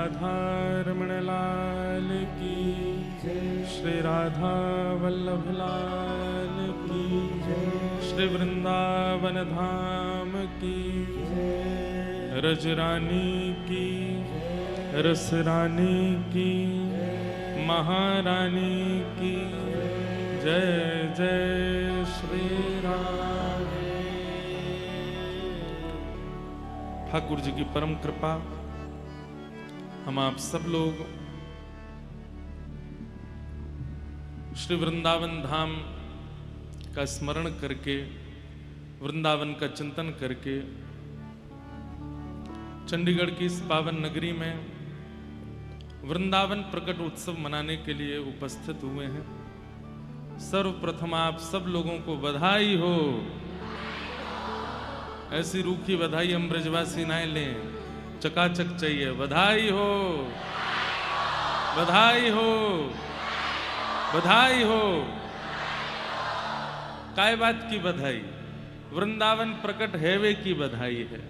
राधा रमण लाल की जय, श्री राधा वल्लभ लाल की जय, श्री वृंदावन धाम की जय, रज रानी की जय, रस रानी की जय, महारानी की जय, जय श्री राधे। ठाकुर जी की परम कृपा, हम आप सब लोग श्री वृंदावन धाम का स्मरण करके, वृंदावन का चिंतन करके चंडीगढ़ की इस पावन नगरी में वृंदावन प्रकट उत्सव मनाने के लिए उपस्थित हुए हैं। सर्वप्रथम आप सब लोगों को बधाई हो। ऐसी रूखी बधाई हम ब्रजवासी ना लें, चकाचक चाहिए। बधाई हो, बधाई हो, बधाई हो। काय बात की बधाई? वृंदावन प्रकट हैवे की बधाई है।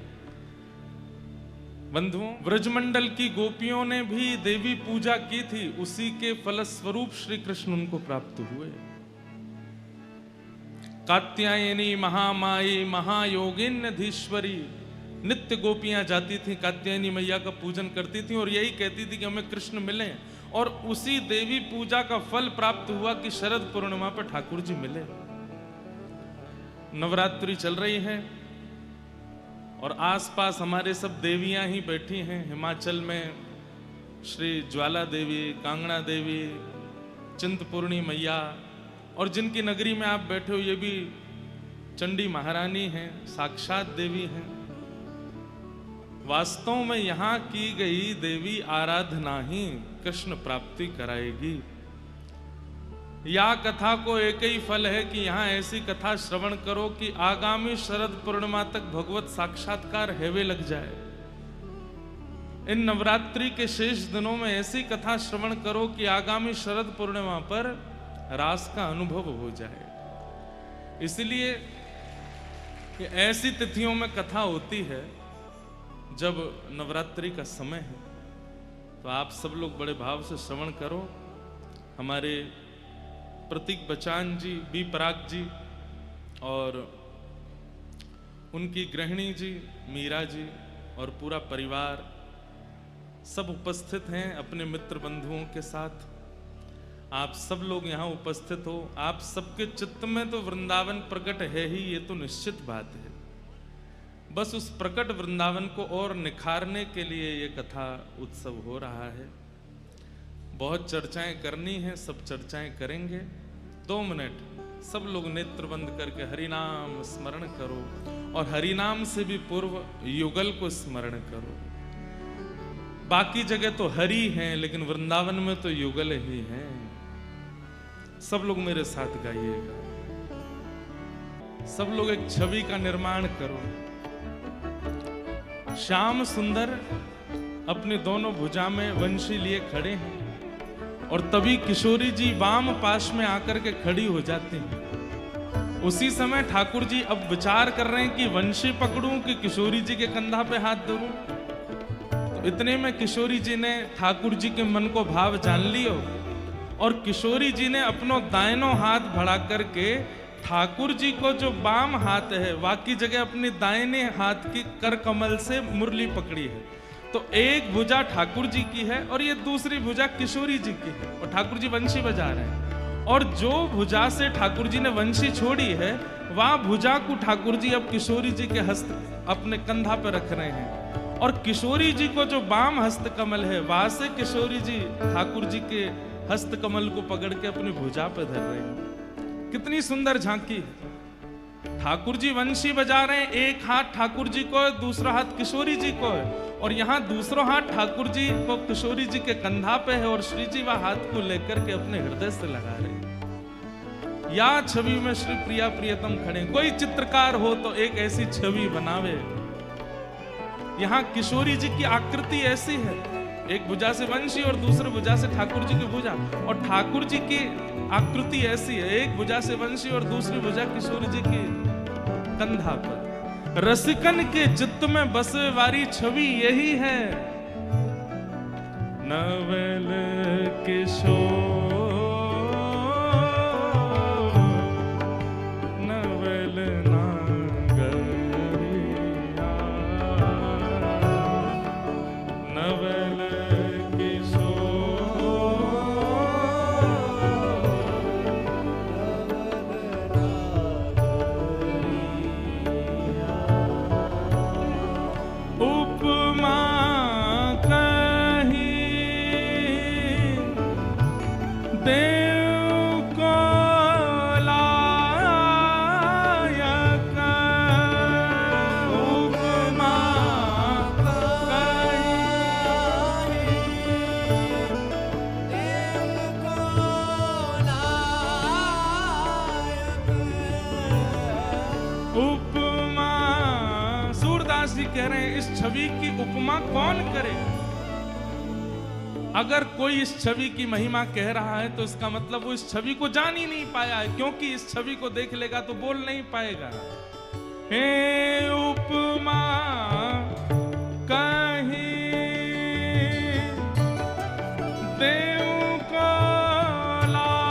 बंधुओं, ब्रजमंडल की गोपियों ने भी देवी पूजा की थी, उसी के फलस्वरूप श्री कृष्ण उनको प्राप्त हुए। कात्यायनी महामाई महायोगिन्यधीश्वरी, नित्य गोपियां जाती थी, कात्यायनी मैया का पूजन करती थी और यही कहती थी कि हमें कृष्ण मिले। और उसी देवी पूजा का फल प्राप्त हुआ कि शरद पूर्णिमा पर ठाकुर जी मिले। नवरात्रि चल रही है और आसपास हमारे सब देवियां ही बैठी हैं। हिमाचल में श्री ज्वाला देवी, कांगड़ा देवी, चिंतपूर्णी मैया, और जिनकी नगरी में आप बैठे हो ये भी चंडी महारानी हैं, साक्षात देवी हैं। वास्तव में यहाँ की गई देवी आराधना ही कृष्ण प्राप्ति कराएगी। या कथा को एक ही फल है कि यहाँ ऐसी कथा श्रवण करो कि आगामी शरद पूर्णिमा तक भगवत साक्षात्कार हेवे लग जाए। इन नवरात्रि के शेष दिनों में ऐसी कथा श्रवण करो कि आगामी शरद पूर्णिमा पर रास का अनुभव हो जाए। इसलिए ऐसी तिथियों में कथा होती है जब नवरात्रि का समय है, तो आप सब लोग बड़े भाव से श्रवण करो। हमारे प्रतीक बचान जी, बी पराग जी और उनकी गृहिणी जी मीरा जी और पूरा परिवार सब उपस्थित हैं अपने मित्र बंधुओं के साथ। आप सब लोग यहाँ उपस्थित हो। आप सबके चित्त में तो वृंदावन प्रकट है ही, ये तो निश्चित बात है। बस उस प्रकट वृंदावन को और निखारने के लिए ये कथा उत्सव हो रहा है। बहुत चर्चाएं करनी है, सब चर्चाएं करेंगे। 2 मिनट सब लोग नेत्र बंद करके हरिनाम स्मरण करो और हरिनाम से भी पूर्व युगल को स्मरण करो। बाकी जगह तो हरि हैं, लेकिन वृंदावन में तो युगल ही हैं। सब लोग मेरे साथ गाइएगा। सब लोग एक छवि का निर्माण करो। श्याम सुंदर अपने दोनों भुजा में वंशी लिए खड़े हैं और तभी किशोरी जी वाम पाश में आकर के खड़ी हो जाती हैं। उसी समय ठाकुर जी अब विचार कर रहे हैं कि वंशी पकड़ूं कि किशोरी जी के कंधा पे हाथ धरूं। तो इतने में किशोरी जी ने ठाकुर जी के मन को भाव जान लियो और किशोरी जी ने अपनो दाहिनो हाथ बढ़ा करके ठाकुर जी को जो बाम हाथ है बाकी जगह अपने दाहिने हाथ की कर कमल से मुरली पकड़ी है। तो एक भुजा ठाकुर जी की है और ये दूसरी भुजा किशोरी जी की है और ठाकुर जी वंशी बजा रहे हैं। और जो भुजा से ठाकुर जी ने वंशी छोड़ी है वह भुजा को ठाकुर जी अब किशोरी जी के हस्त अपने कंधा पर रख रहे हैं और किशोरी जी को जो बाम हस्त कमल है वहां से किशोरी जी ठाकुर जी के हस्त कमल को पकड़ के अपनी भुजा पर धर रहे हैं। कितनी सुंदर झांकी है। ठाकुर जी वंशी बजा रहे हैं, एक हाथ ठाकुर जी को है, दूसरा हाथ किशोरी जी को है और यहाँ दूसरा हाथ ठाकुर जी को किशोरी जी के कंधा पे है और श्री जी वह हाथ को लेकर के अपने हृदय से लगा रहे हैं। या छवि में श्री प्रिया प्रियतम खड़े। कोई चित्रकार हो तो एक ऐसी छवि बनावे। यहाँ किशोरी जी की आकृति ऐसी है, एक भुजा से वंशी और दूसरे भुजा से ठाकुर जी की भुजा, और ठाकुर जी की आकृति ऐसी है, एक भुजा से वंशी और दूसरी भुजा किशोरी जी की कंधा पर। रसिकन के चित्त में बसे वाली छवि यही है। नवल किशोर नवल नागरिया नवल उपमा कहीं देव को लायक उपमा उपमा सूरदास जी कह रहे हैं इस छवि की उपमा कौन करे। अगर कोई इस छवि की महिमा कह रहा है तो इसका मतलब वो इस छवि को जान ही नहीं पाया है, क्योंकि इस छवि को देख लेगा तो बोल नहीं पाएगा। हे उपमा कहीं देव को लायक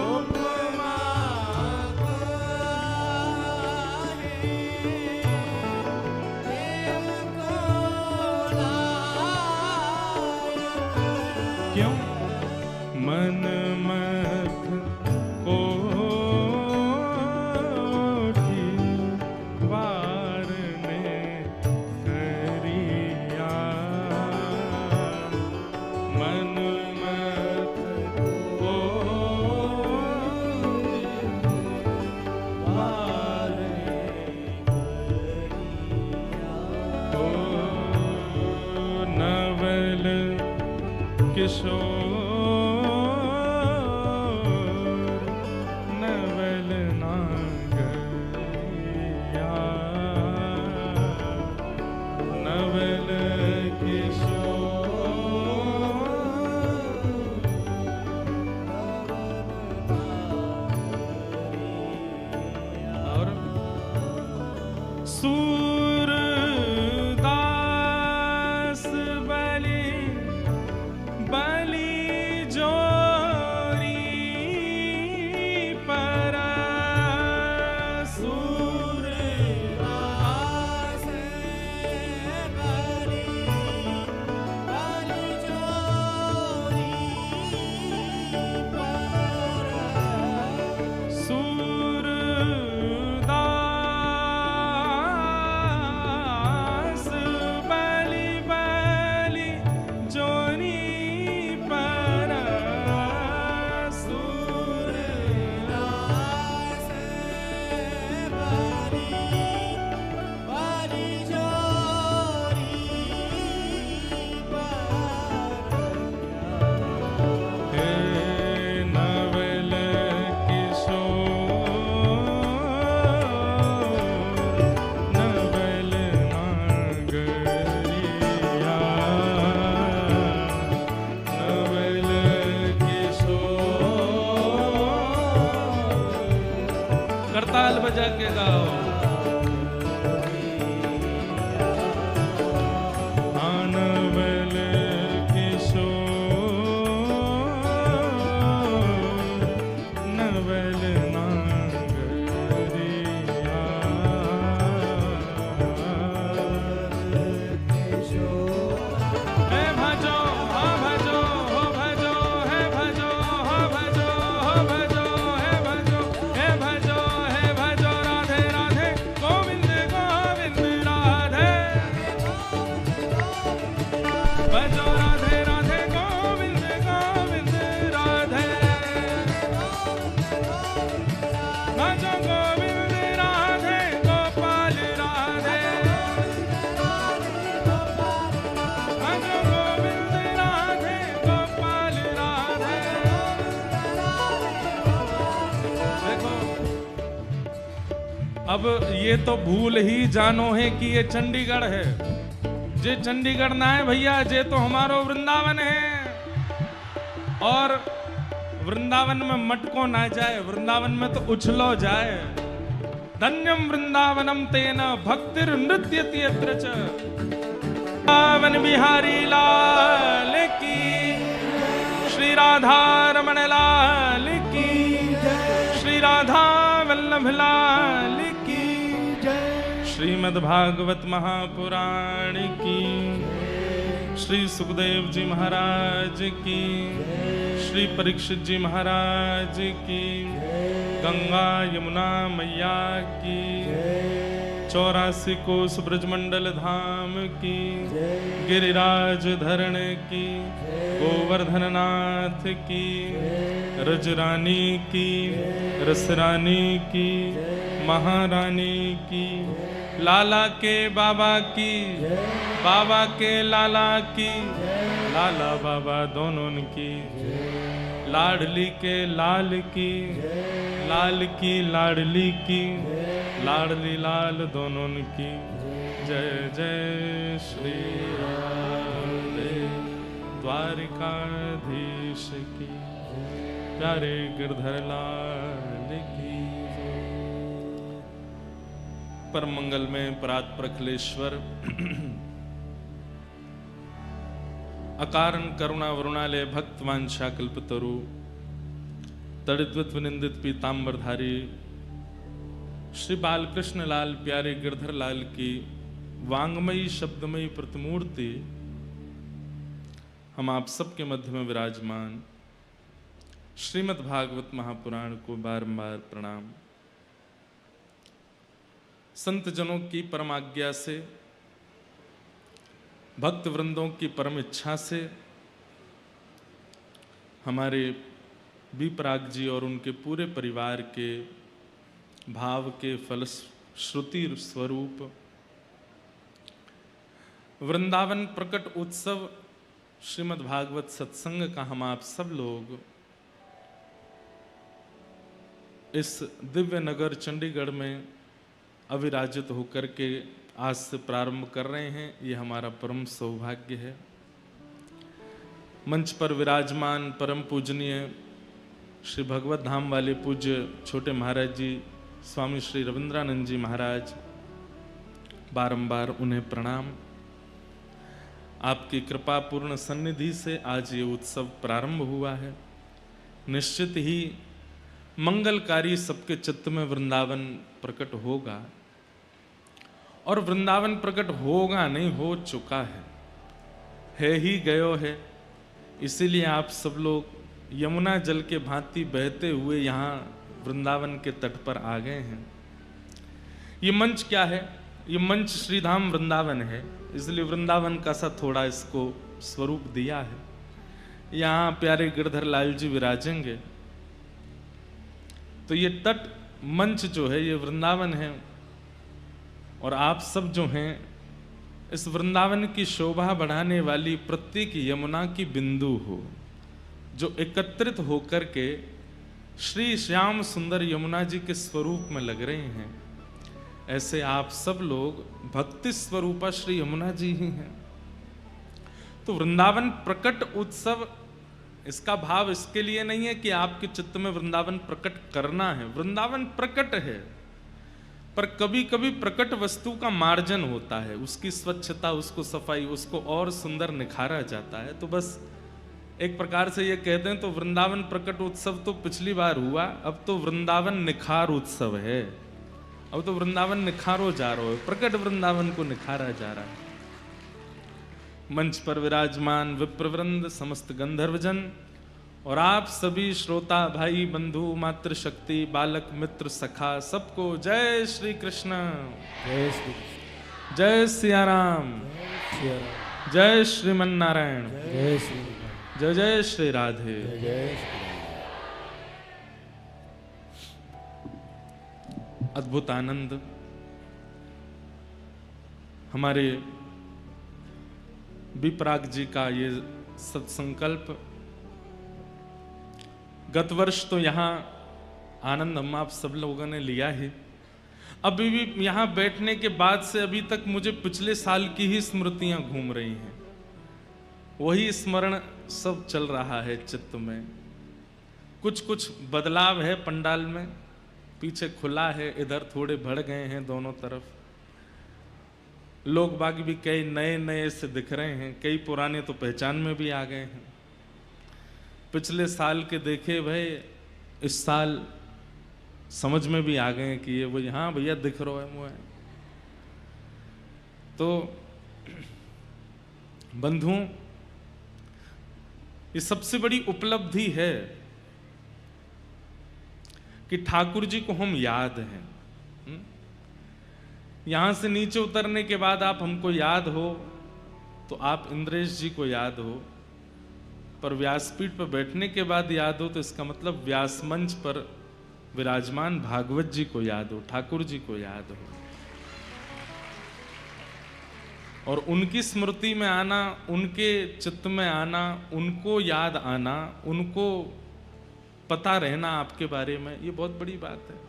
उपमा क्यों मन मत कोठी वार ने करिया मन मत कोठी वार ओ नवल किशोर नवल नागरिया नवल किशोर और सूरदास बलि बलि जोरी पर सूरदास बलि बलि जोरी पर सूरदास बलि बलि जोरी करताल बजा के गाओ। नवल किशोर नवल नागरिया हे भजो हो भजो हो भजो हे भजो हो भजो हो भजो हे भजो हे भजो हे भजो राधे राधे गोविंद गोविंद राधे भजो राधे राधे गोविंद गोविंद राधे भजो गोविंद राधे गोपाल राधे भजो गोविंद राधे गोपाल राधे। देखो अब ये तो भूल ही जानो है कि ये चंडीगढ़ है। जे चंडीगढ़ ना है भैया, जे तो हमारो वृंदावन है। और वृंदावन में मटको ना जाए, वृंदावन में तो उछलो जाए। धन्यम वृंदावनम तेन भक्तिर नृत्यति यत्र च। वन बिहारी लाल की, श्री राधा रमण लाल की, श्री राधा वल्लभ लाल की, श्रीमद् भागवत महापुराण की, श्री सुखदेव जी महाराज की, श्री परीक्षित जी महाराज की, गंगा यमुना मैया की, 84 कोस ब्रजमंडल धाम की, गिरिराज धरण की, गोवर्धन नाथ की, रजरानी की, रसरानी की, महारानी की, लाला के बाबा की, बाबा के लाला की, लाला बाबा दोनों की, लाडली के लाल की, लाल की लाडली की, लाडली लाल दोनों की। जय जय श्री राधे द्वारिकाधीश की, प्यारे गिरधर लाल की। परम मंगल में परात प्रखलेश्वर अकारण करुणा वरुणालय भक्त वांछा कल्पतरु तड़िद्वत विनिंदित पीतांबरधारी श्री बालकृष्ण लाल प्यारे गिरधर लाल की वांगमयी शब्दमयी प्रतिमूर्ति हम आप सबके मध्य में विराजमान श्रीमद् भागवत महापुराण को बारंबार प्रणाम। संत जनों की परम आज्ञा से, भक्त वृंदों की परम इच्छा से हमारे विपराग जी और उनके पूरे परिवार के भाव के फलश्रुति स्वरूप वृंदावन प्रकट उत्सव श्रीमद् भागवत सत्संग का हम आप सब लोग इस दिव्य नगर चंडीगढ़ में अविराजित होकर के आज से प्रारंभ कर रहे हैं। ये हमारा परम सौभाग्य है। मंच पर विराजमान परम पूजनीय श्री भगवत धाम वाले पूज्य छोटे महाराज जी स्वामी श्री रविंद्रानंद जी महाराज, बारंबार उन्हें प्रणाम। आपकी कृपा पूर्ण सन्निधि से आज ये उत्सव प्रारंभ हुआ है। निश्चित ही मंगलकारी सबके चित्त में वृंदावन प्रकट होगा, और वृंदावन प्रकट होगा नहीं, हो चुका है ही गयो है। इसीलिए आप सब लोग यमुना जल के भांति बहते हुए यहाँ वृंदावन के तट पर आ गए हैं। ये मंच क्या है? ये मंच श्रीधाम वृंदावन है, इसलिए वृंदावन का सा थोड़ा इसको स्वरूप दिया है। यहाँ प्यारे गिरधर लाल जी विराजेंगे, तो ये तट मंच जो है ये वृंदावन है, और आप सब जो हैं इस वृंदावन की शोभा बढ़ाने वाली प्रत्येक यमुना की बिंदु हो, जो एकत्रित होकर के श्री श्याम सुंदर यमुना जी के स्वरूप में लग रहे हैं। ऐसे आप सब लोग भक्ति स्वरूपा श्री यमुना जी ही हैं। तो वृंदावन प्रकट उत्सव, इसका भाव इसके लिए नहीं है कि आपके चित्त में वृंदावन प्रकट करना है। वृंदावन प्रकट है, पर कभी कभी प्रकट वस्तु का मार्जन होता है, उसकी स्वच्छता, उसको सफाई, उसको और सुंदर निखारा जाता है। तो बस एक प्रकार से ये कहते हैं, तो वृंदावन प्रकट उत्सव तो पिछली बार हुआ, अब तो वृंदावन निखार उत्सव है। अब तो वृंदावन निखारो जा रहा है, प्रकट वृंदावन को निखारा जा रहा है। मंच पर विराजमान विप्रवृंद, समस्त गंधर्वजन और आप सभी श्रोता भाई बंधु मातृशक्ति बालक मित्र सखा, सबको जय श्री कृष्ण, जय श्री कृष्ण, जय सिया राम, जय श्रीमन नारायण, जय श्री, जय जय श्री राधे। जय श्री। अद्भुत आनंद। हमारे विपराग जी का ये सत्संकल्प, गत वर्ष तो यहाँ आनंद हम आप सब लोगों ने लिया है। अभी भी यहाँ बैठने के बाद से अभी तक मुझे पिछले साल की ही स्मृतियां घूम रही हैं, वही स्मरण सब चल रहा है चित्त में। कुछ कुछ बदलाव है पंडाल में, पीछे खुला है, इधर थोड़े बढ़ गए हैं दोनों तरफ। लोग बाग भी कई नए नए से दिख रहे हैं, कई पुराने तो पहचान में भी आ गए हैं। पिछले साल के देखे भाई इस साल समझ में भी आ गए हैं कि ये वही, हाँ भैया दिख रहा है मुझे। तो बंधुओं, ये सबसे बड़ी उपलब्धि है कि ठाकुर जी को हम याद हैं। यहां से नीचे उतरने के बाद आप हमको याद हो तो आप इंद्रेश जी को याद हो, पर व्यासपीठ पर बैठने के बाद याद हो तो इसका मतलब व्यास मंच पर विराजमान भागवत जी को याद हो, ठाकुर जी को याद हो। और उनकी स्मृति में आना, उनके चित्त में आना, उनको याद आना, उनको पता रहना आपके बारे में, ये बहुत बड़ी बात है।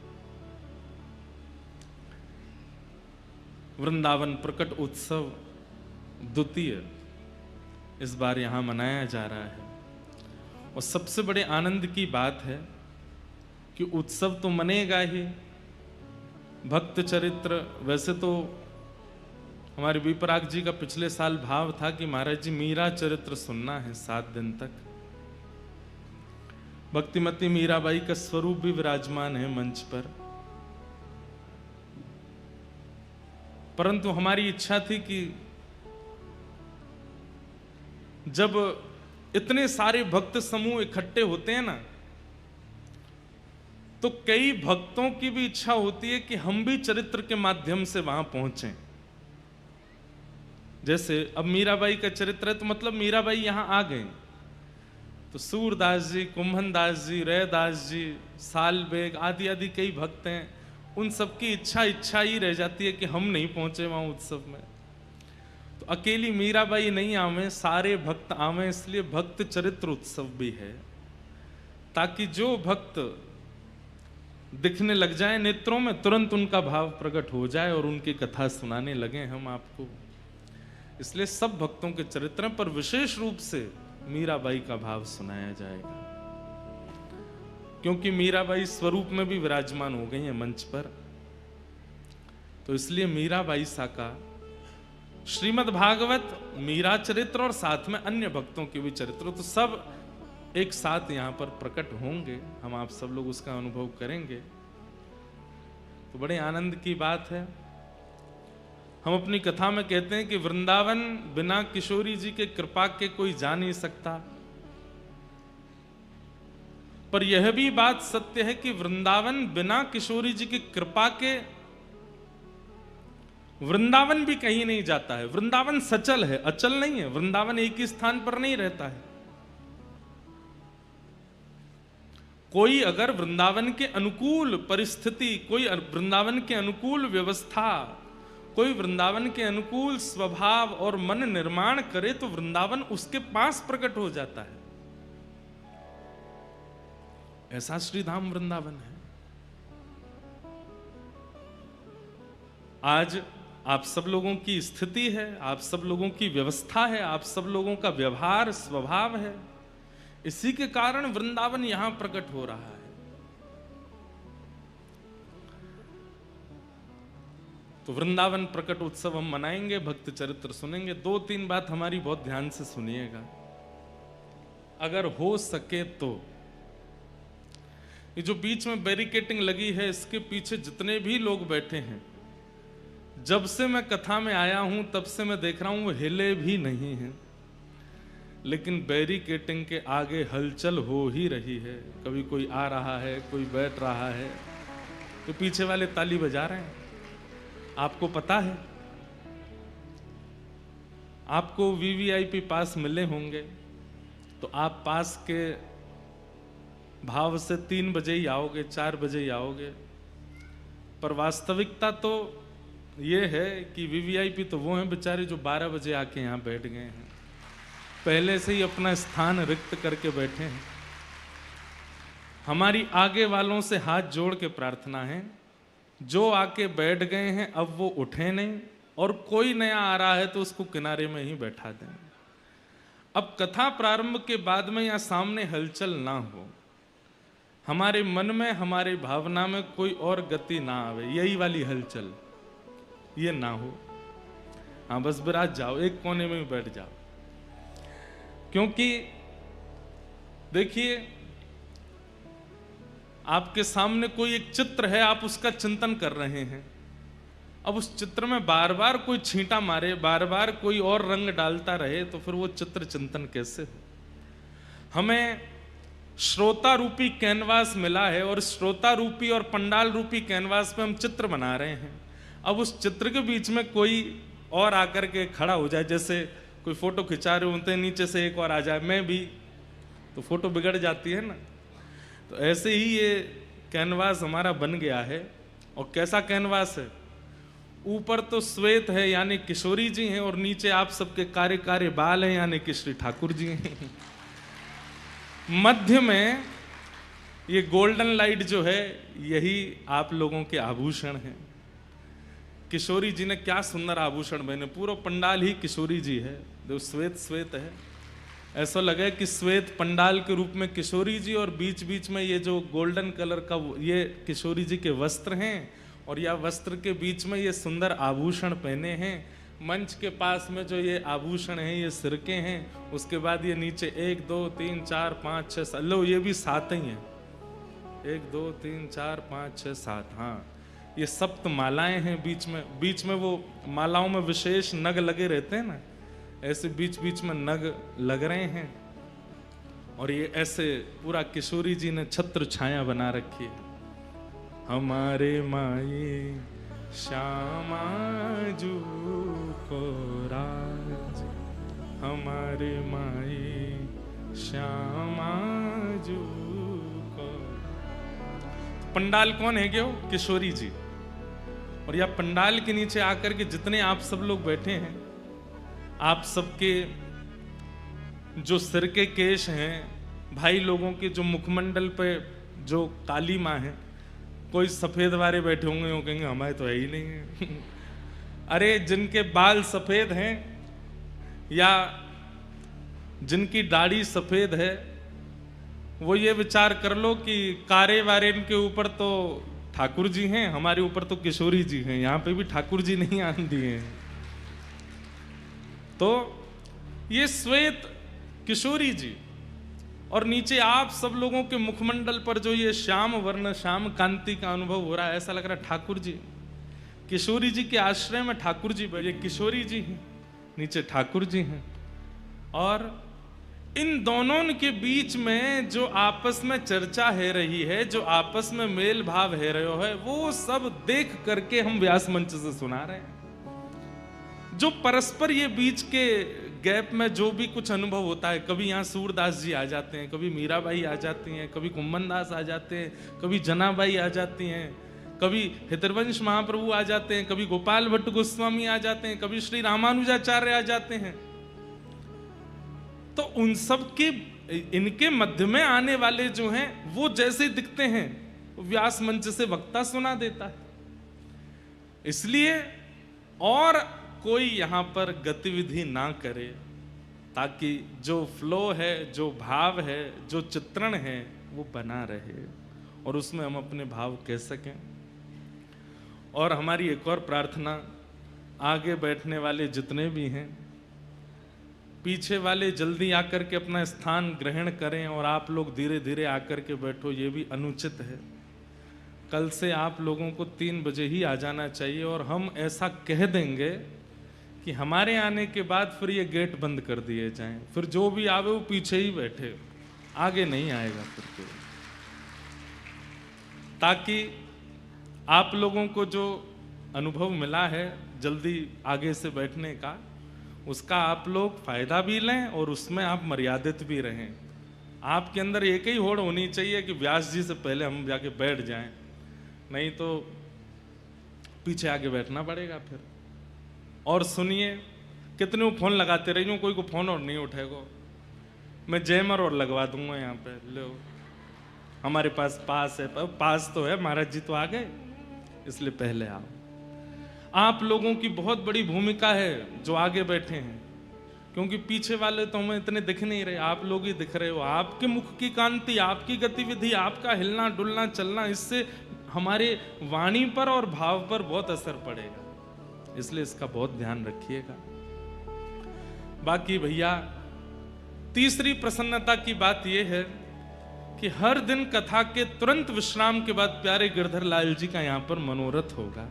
वृंदावन प्रकट उत्सव द्वितीय इस बार यहां मनाया जा रहा है। और सबसे बड़े आनंद की बात है कि उत्सव तो मनेगा ही, भक्त चरित्र। वैसे तो हमारे विपराग जी का पिछले साल भाव था कि महाराज जी मीरा चरित्र सुनना है 7 दिन तक। भक्तिमती मीराबाई का स्वरूप भी विराजमान है मंच पर। परंतु हमारी इच्छा थी कि जब इतने सारे भक्त समूह इकट्ठे होते हैं ना, तो कई भक्तों की भी इच्छा होती है कि हम भी चरित्र के माध्यम से वहां पहुंचें। जैसे अब मीराबाई का चरित्र है तो मतलब मीराबाई यहां आ गई, तो सूरदास जी, कुंभनदास जी, रैदास जी, साल बेग आदि आदि कई भक्त हैं। उन सबकी इच्छा ही रह जाती है कि हम नहीं पहुंचे वहां उत्सव में। तो अकेली मीराबाई नहीं आवे, सारे भक्त आवे। इसलिए भक्त चरित्र उत्सव भी है, ताकि जो भक्त दिखने लग जाए नेत्रों में, तुरंत उनका भाव प्रकट हो जाए और उनकी कथा सुनाने लगे हम आपको। इसलिए सब भक्तों के चरित्र पर विशेष रूप से मीराबाई का भाव सुनाया जाएगा, क्योंकि मीराबाई स्वरूप में भी विराजमान हो गई है मंच पर। तो इसलिए मीराबाई साका श्रीमद् भागवत, मीरा चरित्र और साथ में अन्य भक्तों के भी चरित्र, तो सब एक साथ यहां पर प्रकट होंगे। हम आप सब लोग उसका अनुभव करेंगे, तो बड़े आनंद की बात है। हम अपनी कथा में कहते हैं कि वृंदावन बिना किशोरी जी के कृपा के कोई जा नहीं सकता। पर यह भी बात सत्य है कि वृंदावन बिना किशोरी जी की कृपा के वृंदावन भी कहीं नहीं जाता है। वृंदावन सचल है, अचल नहीं है। वृंदावन एक ही स्थान पर नहीं रहता है। कोई अगर वृंदावन के अनुकूल परिस्थिति, कोई वृंदावन के अनुकूल व्यवस्था, कोई वृंदावन के अनुकूल स्वभाव और मन निर्माण करे तो वृंदावन उसके पास प्रकट हो जाता है। ऐसा श्रीधाम वृंदावन है। आज आप सब लोगों की स्थिति है, आप सब लोगों की व्यवस्था है, आप सब लोगों का व्यवहार स्वभाव है, इसी के कारण वृंदावन यहां प्रकट हो रहा है। तो वृंदावन प्रकट उत्सव हम मनाएंगे, भक्त चरित्र सुनेंगे। 2-3 बात हमारी बहुत ध्यान से सुनिएगा, अगर हो सके तो। ये जो बीच में बैरिकेटिंग लगी है, इसके पीछे जितने भी लोग बैठे हैं, जब से मैं कथा में आया हूं तब से मैं देख रहा हूं वो हिले भी नहीं हैं, लेकिन बैरिकेटिंग के आगे हलचल हो ही रही है। कभी कोई आ रहा है, कोई बैठ रहा है, तो पीछे वाले ताली बजा रहे हैं। आपको पता है, आपको वीवीआईपी पास मिले होंगे, तो आप पास के भाव से 3 बजे ही आओगे, 4 बजे ही आओगे। पर वास्तविकता तो ये है कि वीवीआईपी तो वो हैं बेचारे जो 12 बजे आके यहाँ बैठ गए हैं, पहले से ही अपना स्थान रिक्त करके बैठे हैं। हमारी आगे वालों से हाथ जोड़ के प्रार्थना है, जो आके बैठ गए हैं अब वो उठे नहीं, और कोई नया आ रहा है तो उसको किनारे में ही बैठा दें। अब कथा प्रारंभ के बाद में या सामने हलचल ना हो, हमारे मन में, हमारे भावना में कोई और गति ना आवे, यही वाली हलचल ये ना हो। हाँ बस विराज जाओ, एक कोने में ही बैठ जाओ। क्योंकि देखिए, आपके सामने कोई एक चित्र है, आप उसका चिंतन कर रहे हैं। अब उस चित्र में बार बार कोई छींटा मारे, बार बार कोई और रंग डालता रहे, तो फिर वो चित्र चिंतन कैसे हो? हमें श्रोता रूपी कैनवास मिला है, और श्रोता रूपी और पंडाल रूपी कैनवास पे हम चित्र बना रहे हैं। अब उस चित्र के बीच में कोई और आकर के खड़ा हो जाए, जैसे कोई फोटो खिंचा रहे होते हैं, नीचे से एक और आ जाए, मैं भी, तो फोटो बिगड़ जाती है ना। तो ऐसे ही ये कैनवास हमारा बन गया है। और कैसा कैनवास है? ऊपर तो श्वेत है यानी किशोरी जी हैं, और नीचे आप सबके कारे कारे बाल हैं यानी कि श्री ठाकुर जी हैं। मध्य में ये गोल्डन लाइट जो है, यही आप लोगों के आभूषण हैं। किशोरी जी ने क्या सुंदर आभूषण पहने, पूरा पंडाल ही किशोरी जी है, जो श्वेत श्वेत है। ऐसा लगे कि श्वेत पंडाल के रूप में किशोरी जी, और बीच बीच में ये जो गोल्डन कलर का ये किशोरी जी के वस्त्र हैं, और या वस्त्र के बीच में ये सुंदर आभूषण पहने हैं। मंच के पास में जो ये आभूषण हैं, ये सिर के हैं। उसके बाद ये नीचे 1 2 3 4 5 6 7, लो ये भी 7 ही हैं। 1 2 3 4 5 6 7, हाँ ये सप्त मालाएं हैं। बीच में वो मालाओं में विशेष नग लगे रहते हैं ना, ऐसे बीच बीच में नग लग रहे हैं। और ये ऐसे पूरा किशोरी जी ने छत्र छाया बना रखी है। हमारे माई श्यामा जू को राज, हमारे माई श्यामा जू को। पंडाल कौन है क्यों? किशोरी जी। और यह पंडाल के नीचे आकर के जितने आप सब लोग बैठे हैं, आप सबके जो सिर के केश हैं, भाई लोगों के जो मुखमंडल पे जो काली माँ है, कोई सफेद वाले बैठे होंगे, वो कहेंगे हमारे तो है ही नहीं है। अरे जिनके बाल सफेद हैं या जिनकी दाढ़ी सफेद है, वो ये विचार कर लो कि कारे वारे के ऊपर तो ठाकुर जी हैं, हमारे ऊपर तो किशोरी जी हैं। यहाँ पे भी ठाकुर जी नहीं आन दिए हैं। तो ये श्वेत किशोरी जी, और नीचे आप सब लोगों के मुखमंडल पर जो ये श्याम वर्ण, श्याम कांति का अनुभव हो रहा है, ऐसा लग रहा है ठाकुर जी, किशोरी जी के आश्रय में ठाकुर जी बैठे। किशोरी जी हैं, नीचे ठाकुर जी हैं। और इन दोनों के बीच में जो आपस में चर्चा है रही है, जो आपस में मेल भाव है रहे है, वो सब देख करके हम व्यास मंच से सुना रहे हैं। जो परस्पर ये बीच के गैप में जो भी कुछ अनुभव होता है, कभी यहाँ सूरदास जी आ जाते हैं, कभी मीराबाई आ जाती हैं, कभी कुम्मन दास आ जाते हैं, कभी जनाबाई आ जाती हैं, कभी हितरवंश महाप्रभु आ जाते हैं, कभी गोपाल भट्ट गोस्वामी आ जाते हैं, कभी श्री रामानुजाचार्य आ जाते हैं। तो उन सब के इनके मध्य में आने वाले जो हैं, वो जैसे दिखते हैं, व्यास मंच से वक्ता सुना देता है। इसलिए और कोई यहाँ पर गतिविधि ना करे, ताकि जो फ्लो है, जो भाव है, जो चित्रण है, वो बना रहे और उसमें हम अपने भाव कह सकें। और हमारी एक और प्रार्थना, आगे बैठने वाले जितने भी हैं, पीछे वाले जल्दी आकर के अपना स्थान ग्रहण करें, और आप लोग धीरे धीरे आकर के बैठो, ये भी अनुचित है। कल से आप लोगों को 3 बजे ही आ जाना चाहिए, और हम ऐसा कह देंगे कि हमारे आने के बाद फिर ये गेट बंद कर दिए जाएं, फिर जो भी आवे वो पीछे ही बैठे, आगे नहीं आएगा फिर कोई। ताकि आप लोगों को जो अनुभव मिला है जल्दी आगे से बैठने का, उसका आप लोग फायदा भी लें और उसमें आप मर्यादित भी रहें। आपके अंदर एक ही होड़ होनी चाहिए कि व्यास जी से पहले हम जाके बैठ जाएं, नहीं तो पीछे आके बैठना पड़ेगा फिर। और सुनिए, कितने फोन लगाते रहिए, कोई को फोन और नहीं उठेगा, मैं जैमर और लगवा दूंगा यहाँ पे। लो हमारे पास पास है, पास तो है, महाराज जी तो आ गए, इसलिए पहले आओ। आप लोगों की बहुत बड़ी भूमिका है जो आगे बैठे हैं, क्योंकि पीछे वाले तो हमें इतने दिख नहीं रहे, आप लोग ही दिख रहे हो। आपके मुख की कांति, आपकी गतिविधि, आपका हिलना डुलना चलना, इससे हमारे वाणी पर और भाव पर बहुत असर पड़ेगा। इसलिए इसका बहुत ध्यान रखिएगा। बाकी भैया तीसरी प्रसन्नता की बात यह है कि हर दिन कथा के तुरंत विश्राम के बाद प्यारे गिरधर लाल जी का यहां पर मनोरथ होगा,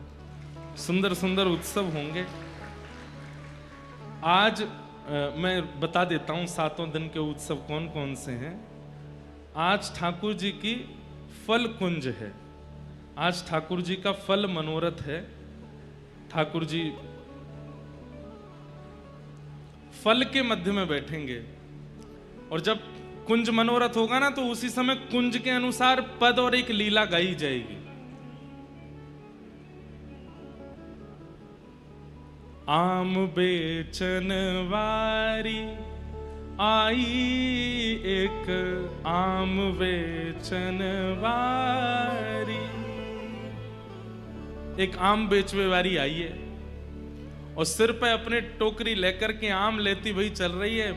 सुंदर सुंदर उत्सव होंगे। आज मैं बता देता हूं 7 दिन के उत्सव कौन कौन से हैं। आज ठाकुर जी की फल कुंज है, आज ठाकुर जी का फल मनोरथ है। ठाकुर जी फल के मध्य में बैठेंगे और जब कुंज मनोरथ होगा ना, तो उसी समय कुंज के अनुसार पद और एक लीला गाई जाएगी। आम बेचन वारी आई एक आम बेचन वारी, एक आम बेचवे वारी आई है और सिर पे अपने टोकरी लेकर के आम लेती भाई चल रही है।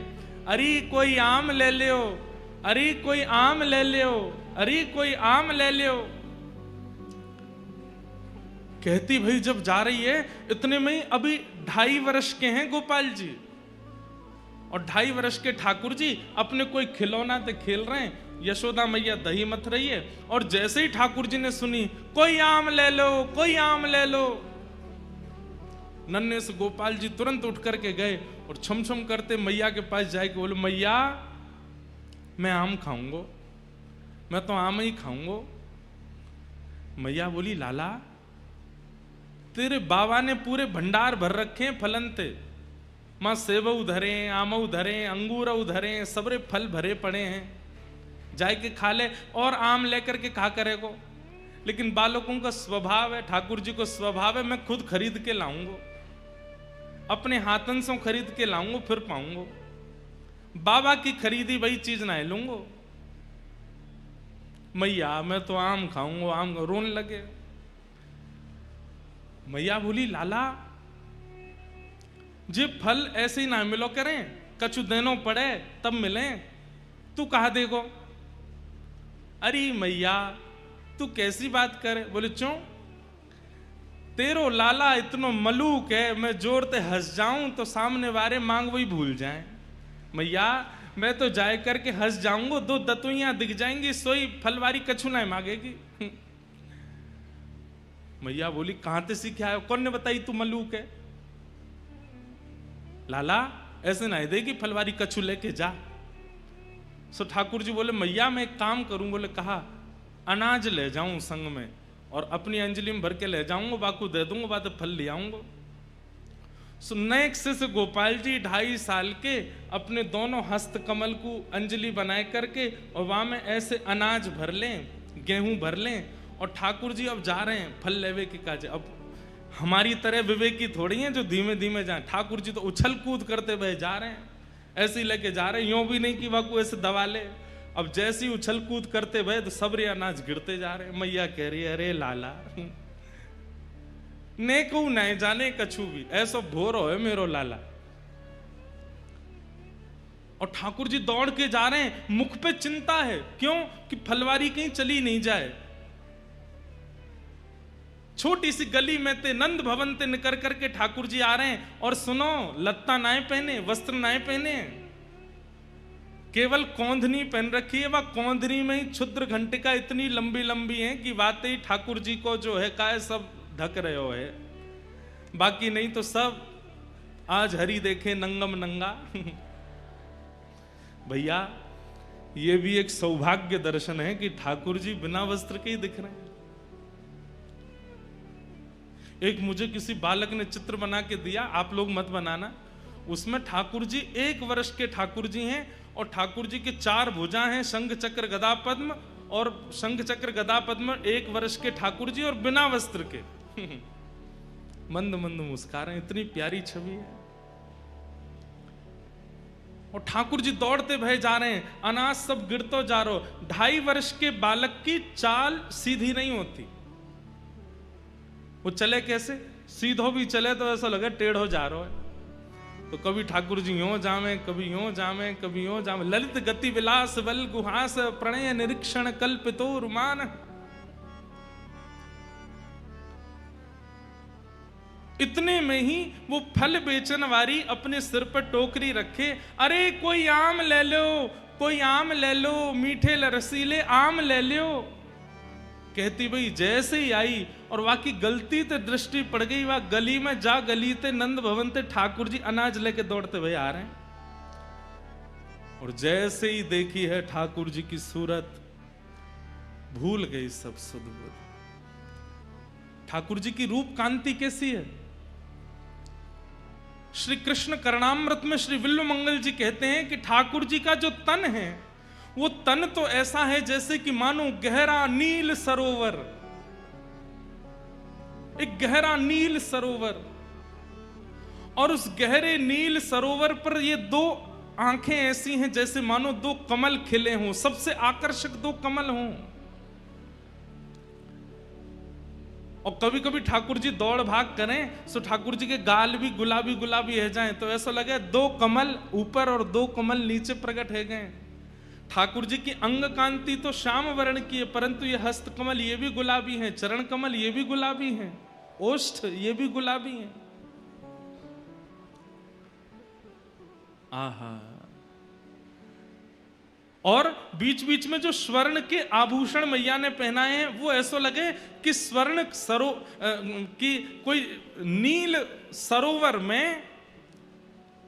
अरे कोई आम ले लियो, अरे कोई आम ले लियो, अरे कोई आम ले लियो, कहती भाई जब जा रही है। इतने में ही अभी 2.5 वर्ष के हैं गोपाल जी, और 2.5 वर्ष के ठाकुर जी अपने कोई खिलौना से खेल रहे हैं। यशोदा मैया दही मथ रही है और जैसे ही ठाकुर जी ने सुनी कोई आम ले लो, कोई आम ले लो, नन्हे से गोपाल जी तुरंत उठ करके गए और छम छम करते मैया के पास जाके बोले, मैया मैं आम खाऊंगा, मैं तो आम ही खाऊंगा। मैया बोली, लाला तेरे बाबा ने पूरे भंडार भर रखे हैं फलनते, मां सेब उधरे, आम उधरे, अंगूर उधरे, सबरे फल भरे पड़े हैं, जाए के खा ले। और आम लेकर के खा करेगो। लेकिन बालकों का स्वभाव है, ठाकुर जी को स्वभाव है, मैं खुद खरीद के लाऊंगा, अपने हाथन से खरीद के लाऊंगा फिर पाऊंगा, बाबा की खरीदी वही चीज ना लूंगा। मैया मैं तो आम खाऊंगा, आम रोने लगे। मैया बोली, लाला जे फल ऐसे ही ना मिलो करें, कछु देनो पड़े तब मिले, तू कहा देगो। अरे मैया तू कैसी बात करे। बोले क्यों, तेरो लाला इतनो मलूक है, मैं जोर ते हंस जाऊं तो सामने वाले मांग वही भूल जाए। मैया मैं तो जाए करके हंस जाऊंगा, 2 दतुइयां दिख जाएंगी, सोई फलवारी कछु ना मांगेगी। मैया बोली, कहां ते सीखा है, कौन ने बताई तू मलूक है। लाला ऐसे ना देगी फलवारी, कछु लेके जा। सो ठाकुर जी बोले, मैया मैं एक काम करूं। बोले कहा, अनाज ले जाऊं संग में और अपनी अंजलि में भर के ले जाऊंगा, बाकू दे दूंगा, बाद फल ले आऊंगा। सो नेक्स्ट से गोपाल जी 2.5 साल के अपने दोनों हस्त कमल को अंजलि बनाए करके और वहां में ऐसे अनाज भर लें, गेहूं भर लें, और ठाकुर जी अब जा रहे हैं फल लेवे के काज। अब हमारी तरह विवेकी थोड़ी हैं जो धीमे धीमे जाए, ठाकुर जी तो उछल कूद करते हुए जा रहे हैं, ऐसे ही लेके जा रहे हैं, यूं भी नहीं कि वाकू ऐसे दबा ले। अब जैसे ही उछल कूद करते हुए तो सबरे अनाज गिरते जा रहे हैं। मैया कह रही है, अरे लाला ने को नहीं जाने कछु भी, ऐसा भोरो है मेरो लाला। और ठाकुर जी दौड़ के जा रहे हैं, मुख पे चिंता है, क्यों कि फलवारी कहीं चली नहीं जाए। छोटी सी गली में ते नंद भवन ते निकल करके ठाकुर जी आ रहे हैं, और सुनो लत्ता नाए पहने, वस्त्र नाए पहने, केवल कौंधनी पहन रखी है। वह कौंधनी में ही क्षुद्र घंटिका इतनी लंबी लंबी है कि वाकई ठाकुर जी को जो है काय सब ढक रहे हो है, बाकी नहीं तो सब आज हरि देखे नंगम नंगा। भैया ये भी एक सौभाग्य दर्शन है कि ठाकुर जी बिना वस्त्र के ही दिख रहे हैं। एक मुझे किसी बालक ने चित्र बना के दिया, आप लोग मत बनाना, उसमें ठाकुर जी 1 वर्ष के ठाकुर जी हैं और ठाकुर जी के 4 भुजा हैं, शंख चक्र गदा पद्म, और शंख चक्र गदा पद्म 1 वर्ष के ठाकुर जी और बिना वस्त्र के मंद मंद मुस्कुरा रहे हैं, इतनी प्यारी छवि है। और ठाकुर जी दौड़ते भय जा रहे हैं, अनाज सब गिरतो जा रहा हो। 2.5 वर्ष के बालक की चाल सीधी नहीं होती, वो चले कैसे, सीधो भी चले तो ऐसा लगे टेढ़ो जा रहा है। तो कभी ठाकुर जी यूं जामे, कभी यूं जामे, कभी यूं जामे। ललित गति विलास बल गुहास प्रणय निरीक्षण कल्पितो रुमान। इतने में ही वो फल बेचने वाली अपने सिर पर टोकरी रखे, अरे कोई आम ले लो, कोई आम ले लो, मीठे रसीले आम ले लो। कहती भाई जैसे ही आई और वाकई गलती ते दृष्टि पड़ गई, वह गली में जा गली ते नंद भवन ते ठाकुर जी अनाज लेके दौड़ते हुए आ रहे हैं। और जैसे ही देखी है ठाकुर जी की सूरत, भूल गई सब सुध बुध। ठाकुर जी की रूप कांति कैसी है। श्री कृष्ण करणामृत में श्री विल्व मंगल जी कहते हैं कि ठाकुर जी का जो तन है, वो तन तो ऐसा है जैसे कि मानो गहरा नील सरोवर, एक गहरा नील सरोवर, और उस गहरे नील सरोवर पर ये दो आंखें ऐसी हैं जैसे मानो दो कमल खिले हों, सबसे आकर्षक दो कमल हों। और कभी कभी ठाकुर जी दौड़ भाग करें तो ठाकुर जी के गाल भी गुलाबी गुलाबी है जाएं, तो ऐसा लगे दो कमल ऊपर और दो कमल नीचे प्रकट है गए। ठाकुर जी की अंग कांति तो श्याम वर्ण की है, परंतु ये हस्त कमल ये भी गुलाबी हैं, चरण कमल ये भी गुलाबी हैं, ओष्ठ ये भी गुलाबी हैं। आहा। और बीच बीच में जो स्वर्ण के आभूषण मैया ने पहनाए हैं, वो ऐसा लगे कि स्वर्ण की कोई नील सरोवर में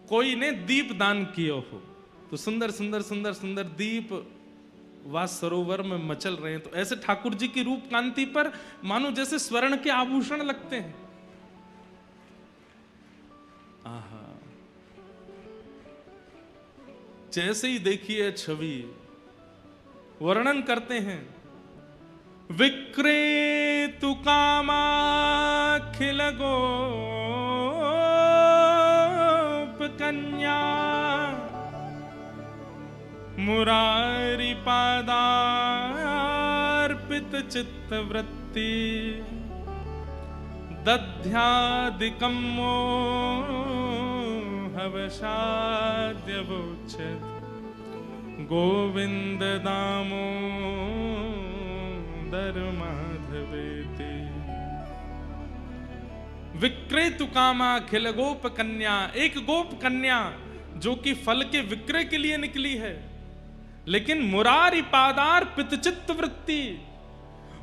कोई ने दीप दान किया हो, तो सुंदर सुंदर सुंदर सुंदर दीप वह सरोवर में मचल रहे हैं। तो ऐसे ठाकुर जी की रूप कांति पर मानो जैसे स्वर्ण के आभूषण लगते हैं। आहा। जैसे ही देखिए छवि, वर्णन करते हैं, विक्रेतु कामाखिल गोप कन्या, मुरारी पादार्पित चित्त वृत्ति, दध्यादिकं मोहवशाद्यवोच्यत, गोविंद दामोदर माधवेति। विक्रेतु कामाखिल गोप कन्या, एक गोप कन्या जो कि फल के विक्रय के लिए निकली है, लेकिन मुरारी पादार पितचित्त वृत्ति,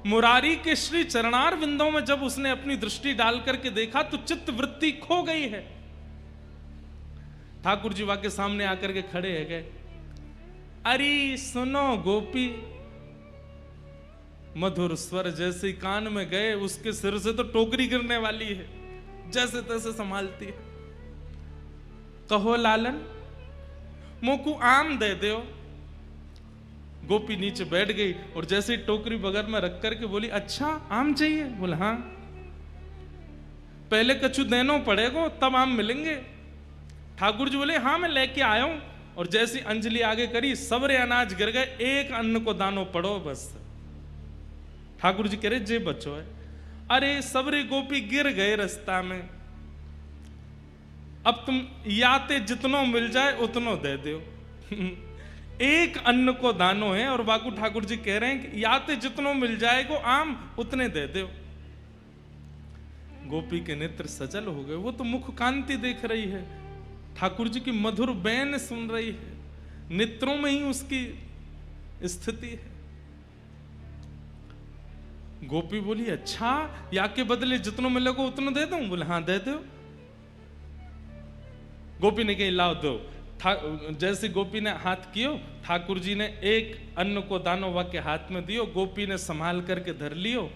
मुरारी के श्री चरणार विंदों में जब उसने अपनी दृष्टि डाल करके देखा तो चित्त वृत्ति खो गई है। ठाकुर जी वहां के सामने आकर के खड़े है गए, अरे सुनो गोपी, मधुर स्वर जैसे कान में गए उसके सिर से तो टोकरी गिरने वाली है, जैसे तैसे संभालती है। कहो लालन, मोकू आम दे दो। गोपी नीचे बैठ गई और जैसे ही टोकरी बगल में रख करके बोली, अच्छा आम चाहिए? बोला हाँ। पहले कछु देनो पड़ेगा तब आम मिलेंगे। ठाकुर जी बोले हाँ मैं लेके आया हूं। और जैसी अंजलि आगे करी, सबरे अनाज गिर गए, एक अन्न को दानो पड़ो बस। ठाकुर जी कह रहे जे बच्चो है। अरे सबरे गोपी गिर गए रास्ता में, अब तुम याते जितनो मिल जाए उतनो दे दो। एक अन्न को दानो है और बाकू ठाकुर जी कह रहे हैं कि याते जितनो मिल जाएगो आम उतने दे दो। गोपी के नेत्र सजल हो गए, वो तो मुख कांति देख रही है, ठाकुर जी की मधुर बैन सुन रही है, नेत्रों में ही उसकी स्थिति है। गोपी बोली अच्छा, या के बदले जितनो मिलेगा उतना दे दूं? बोले हाँ दे दो। गोपी ने कही लाओ दो। जैसे गोपी ने हाथ कियो, ठाकुर जी ने एक अन्न को दानो वा के हाथ में दियो, गोपी ने संभाल करके धर लियो।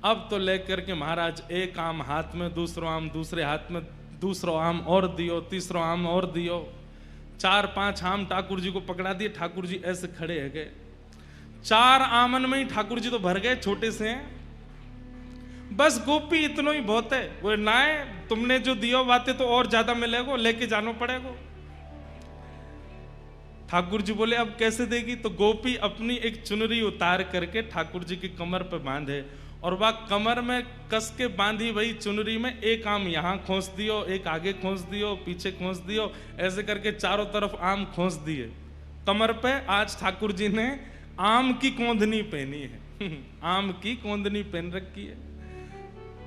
अब तो लेकर के महाराज एक आम हाथ में, दूसरो आम दूसरे हाथ में, दूसरो आम और दियो, तीसरो आम और दियो, 4-5 आम ठाकुर जी को पकड़ा दिए। ठाकुर जी ऐसे खड़े है गए, 4 आमन में ही ठाकुर जी तो भर गए, छोटे से हैं। बस गोपी इतनो ही बहुत है। बोले ना तुमने जो दियो बातें तो और ज्यादा मिलेगो, लेके जानो पड़ेगो। ठाकुर जी बोले अब कैसे देगी? तो गोपी अपनी एक चुनरी उतार करके ठाकुर जी की कमर पे बांधे और वह कमर में कस के बांधी वही चुनरी में, एक आम यहाँ खोस दियो, एक आगे खोस दियो, पीछे खोस दियो, ऐसे करके चारों तरफ आम खोस दिए कमर पे। आज ठाकुर जी ने आम की कोंदनी पहनी है। आम की कोंदनी पहन रखी है।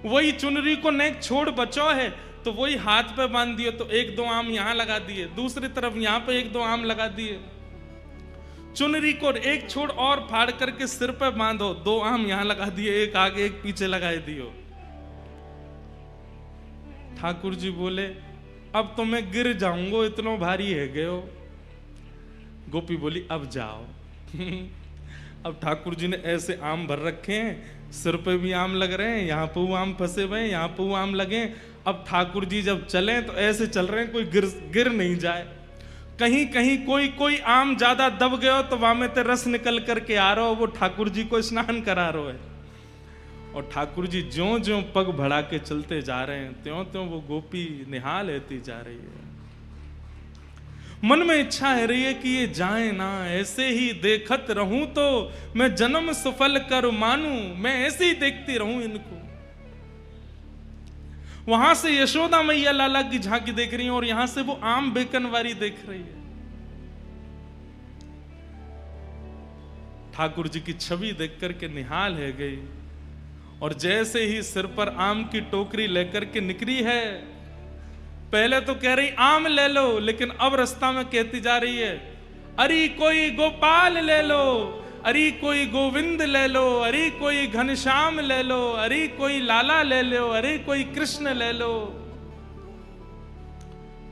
वही चुनरी को नेक छोड़ बचो है, तो वही हाथ पे बांध दिए, तो एक दो आम यहां लगा दिए, दूसरी तरफ यहां पे एक दो आम लगा दिए। चुनरी को एक छोड़ और फाड़ करके सिर पे बांधो, दो आम यहां लगा दिए, एक आगे एक पीछे लगाए दियो। ठाकुर जी बोले अब तो मैं गिर जाऊंगा, इतना भारी है गयो। गोपी बोली अब जाओ। अब ठाकुर जी ने ऐसे आम भर रखे हैं, सिर पे भी आम लग रहे हैं, यहाँ पे वो आम फंसे हुए हैं, यहाँ पे वो आम लगे। अब ठाकुर जी जब चले तो ऐसे चल रहे हैं कोई गिर नहीं जाए। कहीं कहीं कोई आम ज्यादा दब गयो तो वहां में ते रस निकल करके आ रहा हो, वो ठाकुर जी को स्नान करा रहा है। और ठाकुर जी ज्यों ज्यों पग बढ़ा के चलते जा रहे हैं, त्यों त्यों वो गोपी निहाल लेती जा रही है। मन में इच्छा है रही है कि ये जाए ना, ऐसे ही देखत रहूं तो मैं जन्म सफल कर मानूं, मैं ऐसे ही देखती रहूं इनको। वहां से यशोदा मैया लाला की झांकी देख रही है और यहां से वो आम बेकनवारी देख रही है। ठाकुर जी की छवि देख करके निहाल है गई, और जैसे ही सिर पर आम की टोकरी लेकर के निकली है, पहले तो कह रही आम ले लो, लेकिन अब रास्ता में कहती जा रही है अरे कोई गोपाल ले लो, अरे कोई गोविंद ले लो, अरे कोई घनश्याम ले लो, अरे कोई लाला ले लो, अरे कोई कृष्ण ले लो।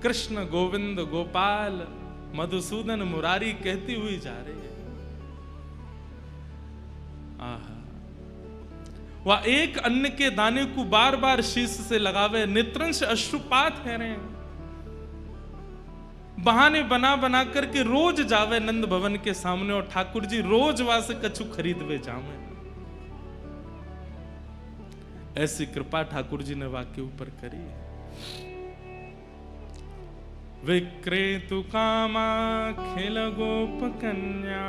कृष्ण गोविंद गोपाल मधुसूदन मुरारी कहती हुई जा रही है। आहा, वह एक अन्न के दाने को बार बार शीश से लगावे, नेत्रंश अश्रुपात है रहे, बहाने बना बना करके रोज जावे नंद भवन के सामने, और ठाकुर जी रोज वहां से कछु खरीदवे जावे। ऐसी कृपा ठाकुर जी ने वाके ऊपर करी है। विक्रेतु कामा खिल गोप कन्या,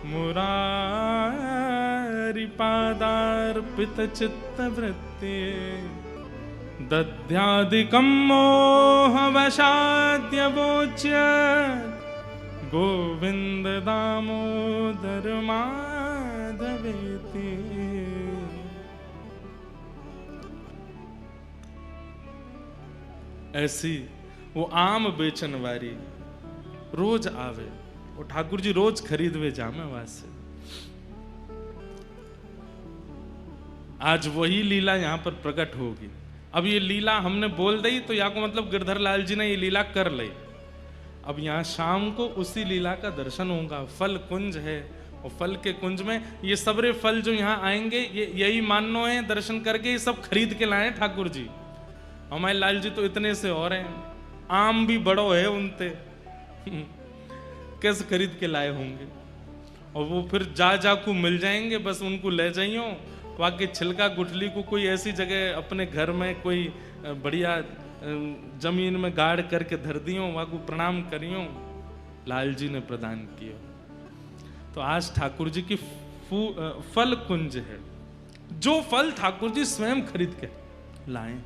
मुरारी पादार्पित चित्त वृत्ति, दध्यादिकं मोहवशाद्य वोच्य, गोविंद दामोदर माधवेति। ऐसी वो आम बेचन वाली रोज आवे, और ठाकुर जी रोज खरीदवे जामे वहां से। आज वही लीला यहां पर प्रकट होगी। अब ये लीला हमने बोल दी तो या को मतलब गिरधर लाल जी ने ये लीला कर ली। अब यहाँ शाम को उसी लीला का दर्शन होगा। फल कुंज है, और फल के कुंज में ये सबरे फल जो यहाँ आएंगे, ये यही मानो है दर्शन करके ये सब खरीद के लाए ठाकुर जी। हमारे लाल जी तो इतने से और हैं, आम भी बड़ो है उनते, कैसे खरीद के लाए होंगे। और वो फिर जा को मिल जाएंगे, बस उनको ले जाइयो, वाकई छिलका गुठली को कोई ऐसी जगह अपने घर में कोई बढ़िया जमीन में गाड़ करके धर दियो, वहां को प्रणाम करियो, लाल जी ने प्रदान किया। तो आज ठाकुर जी की फल कुंज है, जो फल ठाकुर जी स्वयं खरीद के लाए,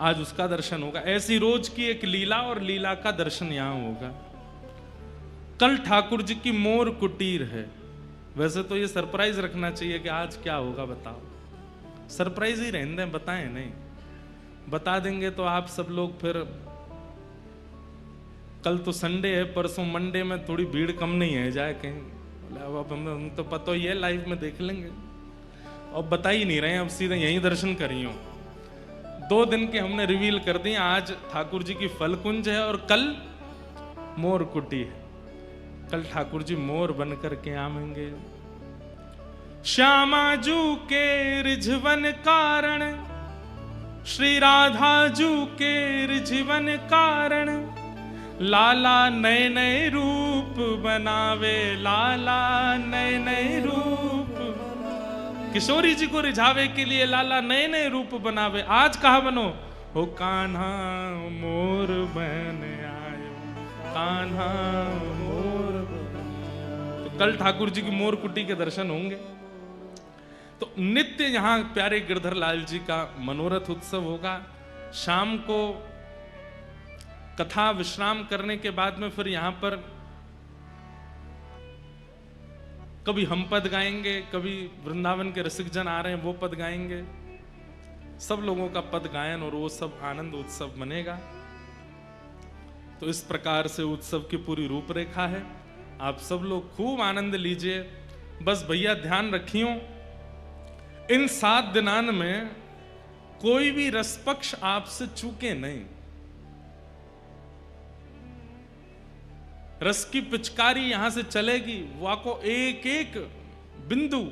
आज उसका दर्शन होगा। ऐसी रोज की एक लीला, और लीला का दर्शन यहां होगा। कल ठाकुर जी की मोर कुटीर है। वैसे तो ये सरप्राइज रखना चाहिए कि आज क्या होगा बताओ, सरप्राइज ही रहने दें, बताएं नहीं, बता देंगे तो आप सब लोग फिर, कल तो संडे है, परसों मंडे में थोड़ी भीड़ कम नहीं है जाए कहीं, अब हम तो पता ही है, लाइव में देख लेंगे। और बता ही नहीं रहे, अब सीधे यहीं दर्शन करियो। 2 दिन के हमने रिवील कर दिए, आज ठाकुर जी की फल कुंज है और कल मोर कुटी है। कल ठाकुर जी मोर बन करके आवेंगे। श्यामा जू के रिझवन कारण, श्री राधा जू के रिझवन कारण, लाला नए नए रूप बनावे, लाला नए नए रूप। किशोरी जी को रिझावे के लिए लाला नए नए रूप बनावे। आज कहा बनो हो कान्हा मोर बन आयो, कान्हा मोर बन आयो। तो कल ठाकुर जी की मोर कुटी के दर्शन होंगे। तो नित्य यहां प्यारे गिरधर लाल जी का मनोरथ उत्सव होगा। शाम को कथा विश्राम करने के बाद में फिर यहां पर कभी हम पद गाएंगे, कभी वृंदावन के रसिक जन आ रहे हैं वो पद गाएंगे, सब लोगों का पद गायन और वो सब आनंद उत्सव बनेगा। तो इस प्रकार से उत्सव की पूरी रूपरेखा है। आप सब लोग खूब आनंद लीजिए। बस भैया ध्यान रखियो, इन 7 दिनान में कोई भी रसपक्ष आपसे चूके नहीं। रस की पिचकारी यहां से चलेगी, वो आपको एक एक बिंदु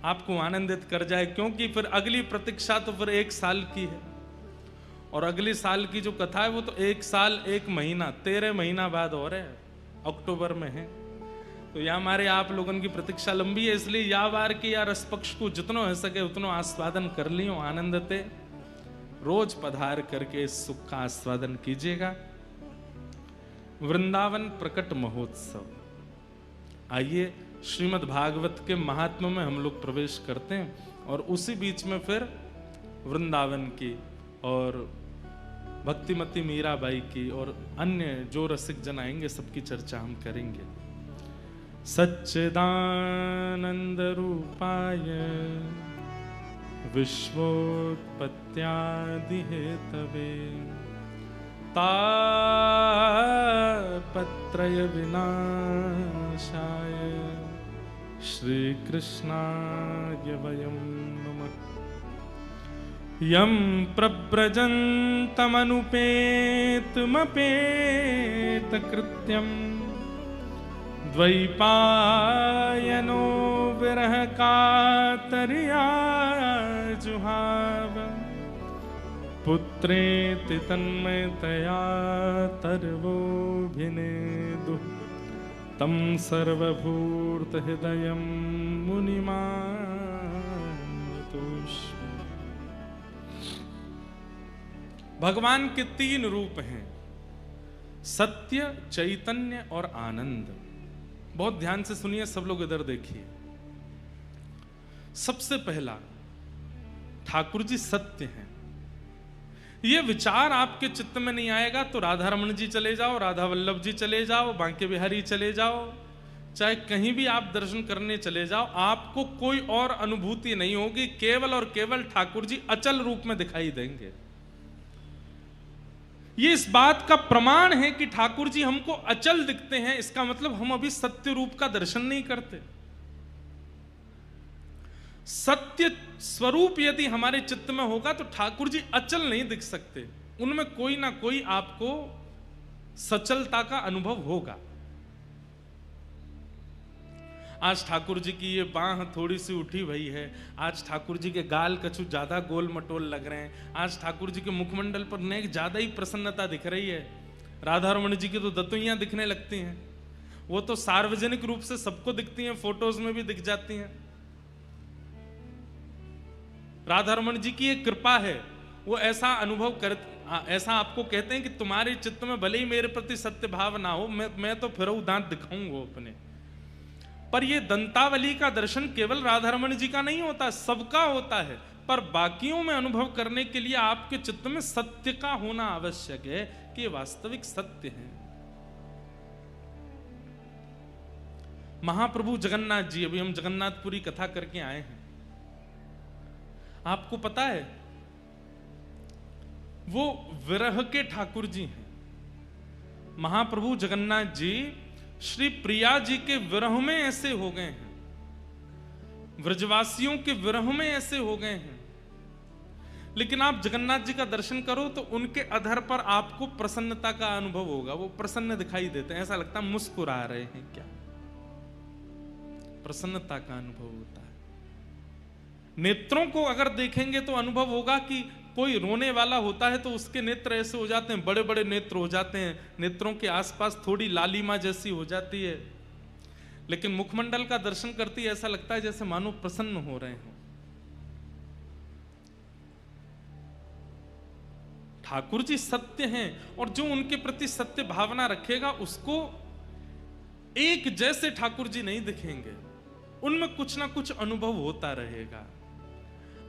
आपको आनंदित कर जाए, क्योंकि फिर अगली प्रतीक्षा तो फिर 1 साल की है, और अगले साल की जो कथा है वो तो 1 साल 1 महीना 13 महीना बाद हो रहे हैं, अक्टूबर में है। तो या हमारे आप लोगों की प्रतीक्षा लंबी है, इसलिए या बार की या रस पक्ष को जितनो हो सके उतनो आस्वादन कर लियो, आनंदते रोज पधार करके इस सुख का आस्वादन कीजिएगा। वृंदावन प्रकट महोत्सव। आइए श्रीमद् भागवत के महात्म्य में हम लोग प्रवेश करते हैं, और उसी बीच में फिर वृंदावन की और भक्तिमती मीराबाई की और अन्य जो रसिक जन आएंगे सबकी चर्चा हम करेंगे। सच्चिदानंद रूपाय विश्वोत्पत्त्यादि हेतवे तापत्रय विनाशाय श्री कृष्णाय वयं नमः। यं प्रव्रजन्तमनुपेतमपेतकृत्यं द्वैपायनो विरह कातर्या जुहाव पुत्रेति तन्मयतया तर्वोऽभिनेदुः तं सर्वभूतहृदयं मुनिमानतोऽस्मि। भगवान के 3 रूप हैं, सत्य, चैतन्य और आनंद। बहुत ध्यान से सुनिए, सब लोग इधर देखिए। सबसे पहला, ठाकुर जी सत्य हैं। ये विचार आपके चित्त में नहीं आएगा तो राधा रमन जी चले जाओ, राधा वल्लभ जी चले जाओ, बांके बिहारी चले जाओ, चाहे कहीं भी आप दर्शन करने चले जाओ, आपको कोई और अनुभूति नहीं होगी। केवल और केवल ठाकुर जी अचल रूप में दिखाई देंगे। ये इस बात का प्रमाण है कि ठाकुर जी हमको अचल दिखते हैं, इसका मतलब हम अभी सत्य रूप का दर्शन नहीं करते। सत्य स्वरूप यदि हमारे चित्त में होगा तो ठाकुर जी अचल नहीं दिख सकते, उनमें कोई ना कोई आपको सचलता का अनुभव होगा। आज ठाकुर जी की ये बांह थोड़ी सी उठी हुई है, आज ठाकुर जी के गाल कछु ज्यादा गोल मटोल लग रहे हैं, आज ठाकुर जी के मुखमंडल पर नेक ज्यादा ही प्रसन्नता दिख रही है। राधा रमन जी की तो दतुइयां दिखने लगती हैं, वो तो सार्वजनिक रूप से सबको दिखती हैं, फोटोज में भी दिख जाती हैं। राधा रमन जी की एक कृपा है, वो ऐसा अनुभव कर, ऐसा आपको कहते हैं कि तुम्हारे चित्त में भले ही मेरे प्रति सत्य भाव ना हो, मैं तो फिर दांत दिखाऊंगा अपने। पर ये दंतावली का दर्शन केवल राधा रमन जी का नहीं होता, सबका होता है। पर बाकियों में अनुभव करने के लिए आपके चित्त में सत्य का होना आवश्यक है कि ये वास्तविक सत्य है। महाप्रभु जगन्नाथ जी, अभी हम जगन्नाथपुरी कथा करके आए हैं, आपको पता है वो विरह के ठाकुर जी हैं। महाप्रभु जगन्नाथ जी श्री प्रिया जी के विरह में ऐसे हो गए हैं, व्रजवासियों के विरह में ऐसे हो गए हैं। लेकिन आप जगन्नाथ जी का दर्शन करो तो उनके अधर पर आपको प्रसन्नता का अनुभव होगा, वो प्रसन्न दिखाई देते हैं, ऐसा लगता है मुस्कुरा रहे हैं क्या, प्रसन्नता का अनुभव होता है। नेत्रों को अगर देखेंगे तो अनुभव होगा कि कोई रोने वाला होता है तो उसके नेत्र ऐसे हो जाते हैं, बड़े बड़े नेत्र हो जाते हैं, नेत्रों के आसपास थोड़ी लालिमा जैसी हो जाती है। लेकिन मुखमंडल का दर्शन करती ऐसा लगता है जैसे मानो प्रसन्न हो रहे हो। ठाकुर जी सत्य हैं, और जो उनके प्रति सत्य भावना रखेगा उसको एक जैसे ठाकुर जी नहीं दिखेंगे, उनमें कुछ ना कुछ अनुभव होता रहेगा।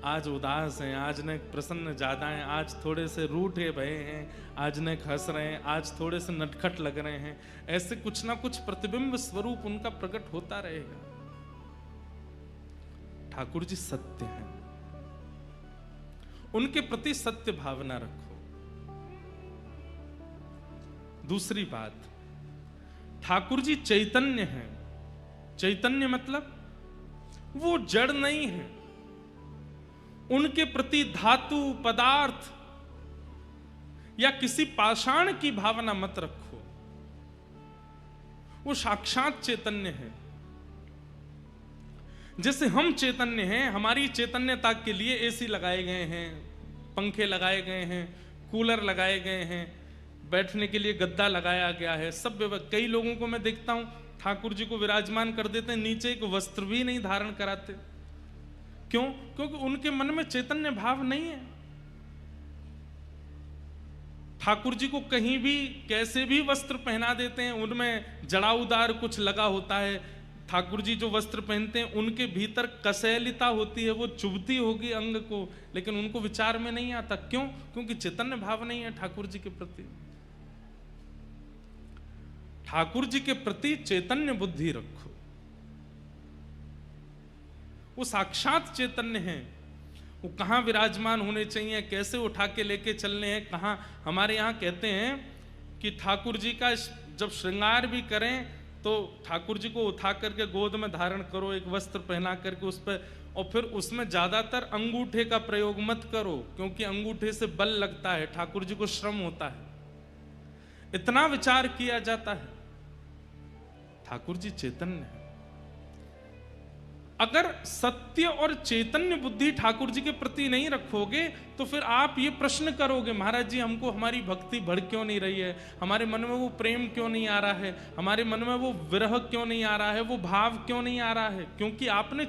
आज उदास हैं, आज न प्रसन्न ज्यादा हैं, आज थोड़े से रूठे भये हैं, आज न हंस रहे हैं, आज थोड़े से नटखट लग रहे हैं, ऐसे कुछ ना कुछ प्रतिबिंब स्वरूप उनका प्रकट होता रहेगा। ठाकुर जी सत्य हैं, उनके प्रति सत्य भावना रखो। दूसरी बात, ठाकुर जी चैतन्य हैं। चैतन्य मतलब वो जड़ नहीं है। उनके प्रति धातु, पदार्थ या किसी पाषाण की भावना मत रखो। वो साक्षात चैतन्य है। जैसे हम चैतन्य हैं, हमारी चैतन्यता के लिए एसी लगाए गए हैं, पंखे लगाए गए हैं, कूलर लगाए गए हैं, बैठने के लिए गद्दा लगाया गया है, सब कई लोगों को मैं देखता हूं ठाकुर जी को विराजमान कर देते हैं, नीचे एक वस्त्र भी नहीं धारण कराते। क्यों? क्योंकि उनके मन में चैतन्य भाव नहीं है। ठाकुर जी को कहीं भी कैसे भी वस्त्र पहना देते हैं, उनमें जड़ाऊदार कुछ लगा होता है। ठाकुर जी जो वस्त्र पहनते हैं उनके भीतर कसैलिता होती है, वो चुभती होगी अंग को, लेकिन उनको विचार में नहीं आता। क्यों? क्योंकि चैतन्य भाव नहीं है ठाकुर जी के प्रति। ठाकुर जी के प्रति चैतन्य बुद्धि रखो। वो साक्षात चैतन्य हैं। वो कहां विराजमान होने चाहिए, कैसे उठा के लेके चलने हैं, कहां। हमारे यहां कहते हैं कि ठाकुर जी का जब श्रृंगार भी करें तो ठाकुर जी को उठा करके गोद में धारण करो, एक वस्त्र पहना करके उस पर, और फिर उसमें ज्यादातर अंगूठे का प्रयोग मत करो, क्योंकि अंगूठे से बल लगता है, ठाकुर जी को श्रम होता है। इतना विचार किया जाता है। ठाकुर जी चैतन्य है। अगर सत्य और चैतन्य बुद्धि ठाकुर जी के प्रति नहीं रखोगे तो फिर आप ये प्रश्न करोगे, महाराज जी हमको हमारी भक्ति बढ़ क्यों नहीं रही है, हमारे मन में वो प्रेम क्यों नहीं आ रहा है, हमारे मन में वो विरह क्यों नहीं आ रहा है, वो भाव क्यों नहीं आ रहा है? क्योंकि आपने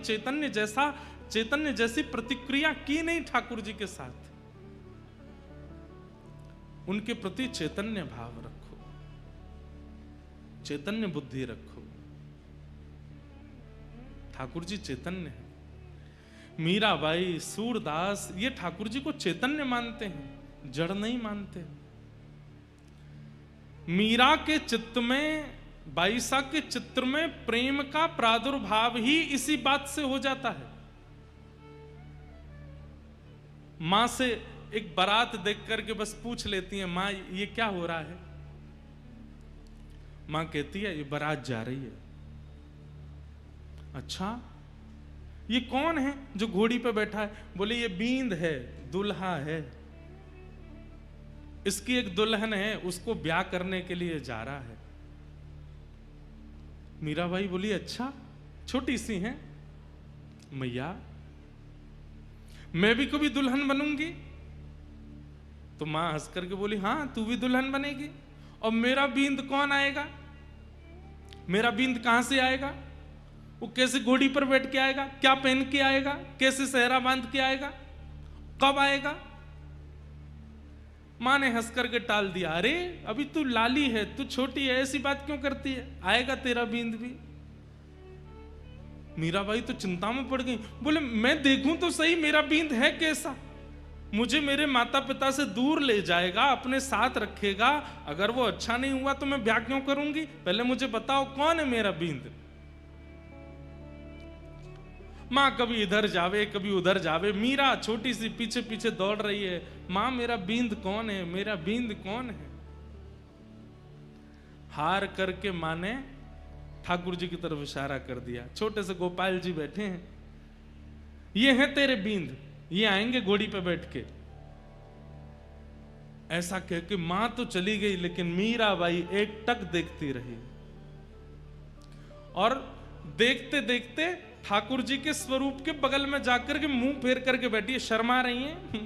चैतन्य जैसी प्रतिक्रिया की नहीं ठाकुर जी के साथ। उनके प्रति चैतन्य भाव रखो, चैतन्य बुद्धि रखो। ठाकुर जी चैतन्य है। मीराबाई, सूरदास ये ठाकुर जी को चैतन्य मानते हैं, जड़ नहीं मानते। मीरा के चित्त में, बाईसा के चित्र में प्रेम का प्रादुर्भाव ही इसी बात से हो जाता है। मां से एक बारात देख करके बस पूछ लेती है, मां ये क्या हो रहा है? मां कहती है ये बारात जा रही है। अच्छा, ये कौन है जो घोड़ी पे बैठा है? बोले ये बींद है, दुल्हा है, इसकी एक दुल्हन है, उसको ब्याह करने के लिए जा रहा है। मीराबाई बोली अच्छा, छोटी सी है मैया, मैं भी कभी दुल्हन बनूंगी? तो मां हंस करके बोली हाँ तू भी दुल्हन बनेगी। और मेरा बींद कौन आएगा? मेरा बींद कहां से आएगा? वो कैसे घोड़ी पर बैठ के आएगा? क्या पहन के आएगा? कैसे सेहरा बांध के आएगा? कब आएगा? मां ने हंस करके टाल दिया, अरे अभी तू लाली है, तू छोटी है, ऐसी बात क्यों करती है, आएगा तेरा बींद भी। मीराबाई तो चिंता में पड़ गई, बोले मैं देखूं तो सही मेरा बींद है कैसा, मुझे मेरे माता पिता से दूर ले जाएगा, अपने साथ रखेगा, अगर वो अच्छा नहीं हुआ तो मैं ब्याह क्यों करूंगी? पहले मुझे बताओ कौन है मेरा बींद। मां कभी इधर जावे कभी उधर जावे, मीरा छोटी सी पीछे पीछे दौड़ रही है, मां मेरा बींद कौन है, मेरा बींद कौन है? हार करके मां ने ठाकुर जी की तरफ इशारा कर दिया। छोटे से गोपाल जी बैठे हैं, ये हैं तेरे बींद, ये आएंगे घोड़ी पे बैठ के। ऐसा कह के मां तो चली गई, लेकिन मीराबाई एक टक देखती रही, और देखते देखते ठाकुर जी के स्वरूप के बगल में जाकर के मुंह फेर करके बैठी है, शर्मा रही हैं।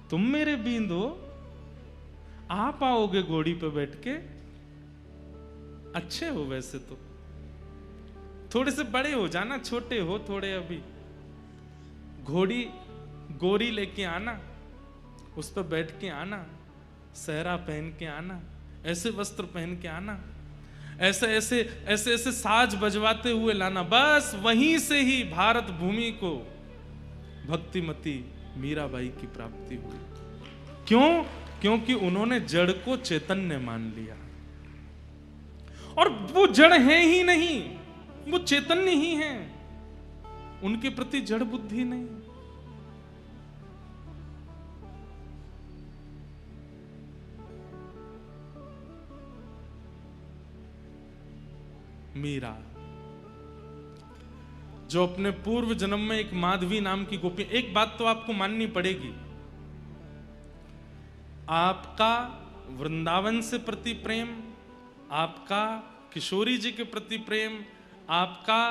तुम मेरे बींद हो, आप आओगे घोड़ी पे बैठ के? अच्छे हो वैसे तो, थोड़े से बड़े हो जाना, छोटे हो थोड़े अभी। घोड़ी गोरी लेके आना, उस पर बैठ के आना, सहरा पहन के आना, ऐसे वस्त्र पहन के आना, ऐसे ऐसे ऐसे ऐसे साज बजवाते हुए लाना। बस वहीं से ही भारत भूमि को भक्तिमती मीराबाई की प्राप्ति हुई। क्यों? क्योंकि उन्होंने जड़ को चैतन्य मान लिया, और वो जड़ है ही नहीं, वो चैतन्य ही है। उनके प्रति जड़ बुद्धि नहीं। मीरा जो अपने पूर्व जन्म में एक माधवी नाम की गोपी, एक बात तो आपको माननी पड़ेगी, आपका वृंदावन से प्रति प्रेम, आपका किशोरी जी के प्रति प्रेम, आपका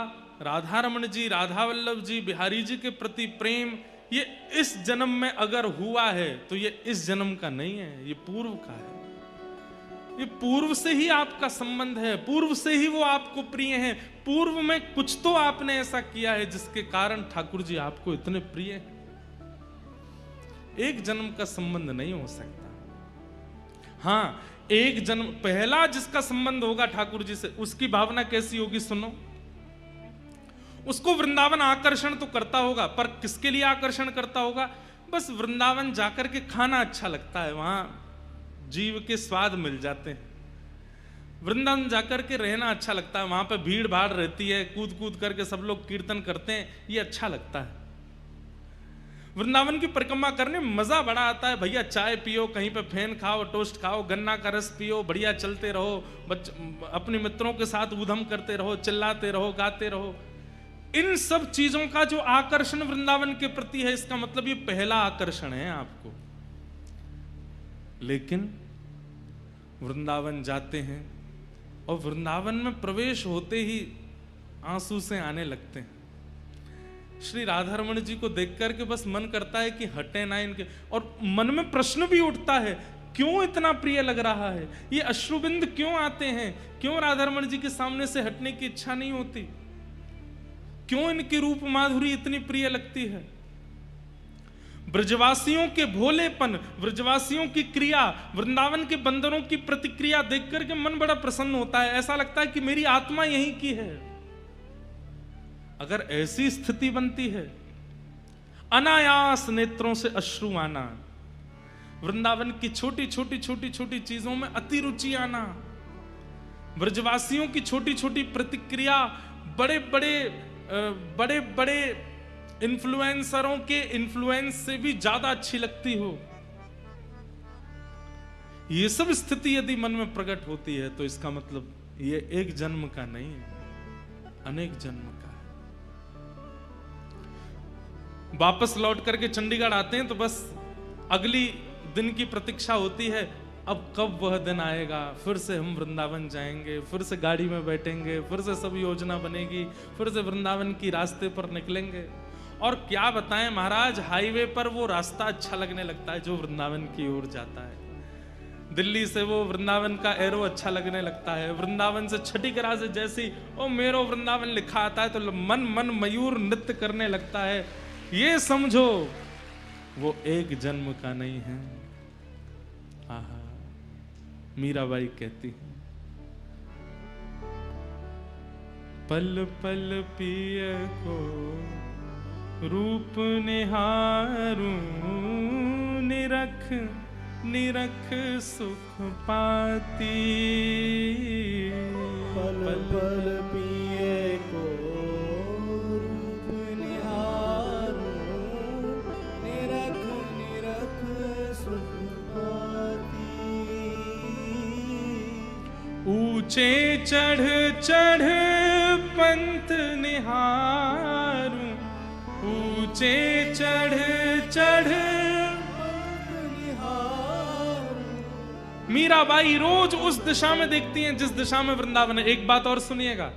राधा रमण जी, राधा वल्लभ जी, बिहारी जी के प्रति प्रेम, ये इस जन्म में अगर हुआ है तो ये इस जन्म का नहीं है, ये पूर्व का है। ये पूर्व से ही आपका संबंध है, पूर्व से ही वो आपको प्रिय हैं, पूर्व में कुछ तो आपने ऐसा किया है जिसके कारण ठाकुर जी आपको इतने प्रिय हैं। एक जन्म का संबंध नहीं हो सकता। हाँ, एक जन्म पहला जिसका संबंध होगा ठाकुर जी से, उसकी भावना कैसी होगी सुनो। उसको वृंदावन आकर्षण तो करता होगा, पर किसके लिए आकर्षण करता होगा? बस वृंदावन जाकर के खाना अच्छा लगता है, वहां जीव के स्वाद मिल जाते हैं। वृंदावन जाकर के रहना अच्छा लगता है, वहां पे भीड़ भाड़ रहती है, कूद कूद करके सब लोग कीर्तन करते हैं, ये अच्छा लगता है। वृंदावन की परिक्रमा करने मजा बड़ा आता है भैया। चाय पियो, कहीं पे फेन खाओ, टोस्ट खाओ, गन्ना का रस पियो, बढ़िया चलते रहो, अपने मित्रों के साथ ऊधम करते रहो, चिल्लाते रहो, गाते रहो। इन सब चीजों का जो आकर्षण वृंदावन के प्रति है, इसका मतलब ये पहला आकर्षण है आपको। लेकिन वृंदावन जाते हैं और वृंदावन में प्रवेश होते ही आंसू से आने लगते हैं। श्री राधा रमण जी को देख करके बस मन करता है कि हटे ना इनके, और मन में प्रश्न भी उठता है, क्यों इतना प्रिय लग रहा है, ये अश्रुबिंद क्यों आते हैं, क्यों राधा रमण जी के सामने से हटने की इच्छा नहीं होती, क्यों इनकी रूप माधुरी इतनी प्रिय लगती है। ब्रजवासियों के भोलेपन, ब्रजवासियों की क्रिया, वृंदावन के बंदरों की प्रतिक्रिया देख करके मन बड़ा प्रसन्न होता है। ऐसा लगता है कि मेरी आत्मा यहीं की है। अगर ऐसी स्थिति बनती है, अनायास नेत्रों से अश्रु आना, वृंदावन की छोटी छोटी छोटी छोटी चीजों में अति रुचि आना, ब्रजवासियों की छोटी छोटी प्रतिक्रिया बड़े बड़े इन्फ्लुएंसरों के इन्फ्लुएंस से भी ज्यादा अच्छी लगती हो, ये सब स्थिति यदि मन में प्रकट होती है तो इसका मतलब ये एक जन्म का नहीं है, अनेक जन्म का है। वापस लौट करके चंडीगढ़ आते हैं तो बस अगली दिन की प्रतीक्षा होती है, अब कब वह दिन आएगा, फिर से हम वृंदावन जाएंगे, फिर से गाड़ी में बैठेंगे, फिर से सब योजना बनेगी, फिर से वृंदावन की रास्ते पर निकलेंगे। और क्या बताएं महाराज, हाईवे पर वो रास्ता अच्छा लगने लगता है जो वृंदावन की ओर जाता है। दिल्ली से वो वृंदावन का एरो अच्छा लगने लगता है, वृंदावन से छठीकरा से जैसी ओ मेरो वृंदावन लिखा आता है तो मन मयूर नृत्य करने लगता है। ये समझो वो एक जन्म का नहीं है। आहा, मीराबाई कहती है, पल पल पिय को रूप निहारूं, निरख निरख सुख पाती। पल पल पिए को रूप निहारूं, निरख निरख सुख पाती। ऊंचे चढ़ चढ़ पंथ निहारूं, ऊंचे चढ़ चढ़। मीराबाई रोज उस दिशा में देखती हैं जिस दिशा में वृंदावन है। एक बात और सुनिएगा,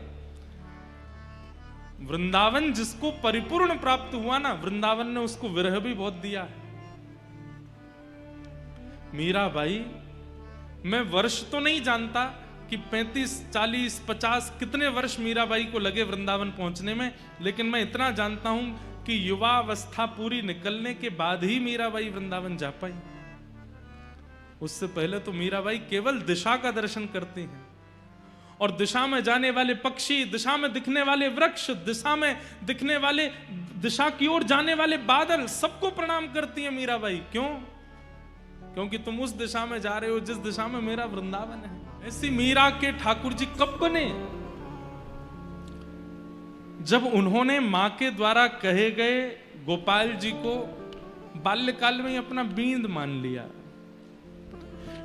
वृंदावन जिसको परिपूर्ण प्राप्त हुआ ना, वृंदावन ने उसको विरह भी बहुत दिया है। मीराबाई, मैं वर्ष तो नहीं जानता कि 35, 40, 50 कितने वर्ष मीराबाई को लगे वृंदावन पहुंचने में, लेकिन मैं इतना जानता हूं कि युवावस्था पूरी निकलने के बाद ही मीराबाई वृंदावन जा पाई। उससे पहले तो मीराबाई केवल दिशा का दर्शन करती हैं, और दिशा में जाने वाले पक्षी, दिशा में दिखने वाले वृक्ष, दिशा में दिखने वाले, दिशा की ओर जाने वाले बादल, सबको प्रणाम करती हैं मीराबाई। क्यों? क्योंकि तुम उस दिशा में जा रहे हो जिस दिशा में मेरा वृंदावन है। ऐसी मीरा के ठाकुर जी कब बने? जब उन्होंने मां के द्वारा कहे गए गोपाल जी को बाल्यकाल में ही अपना बींद मान लिया,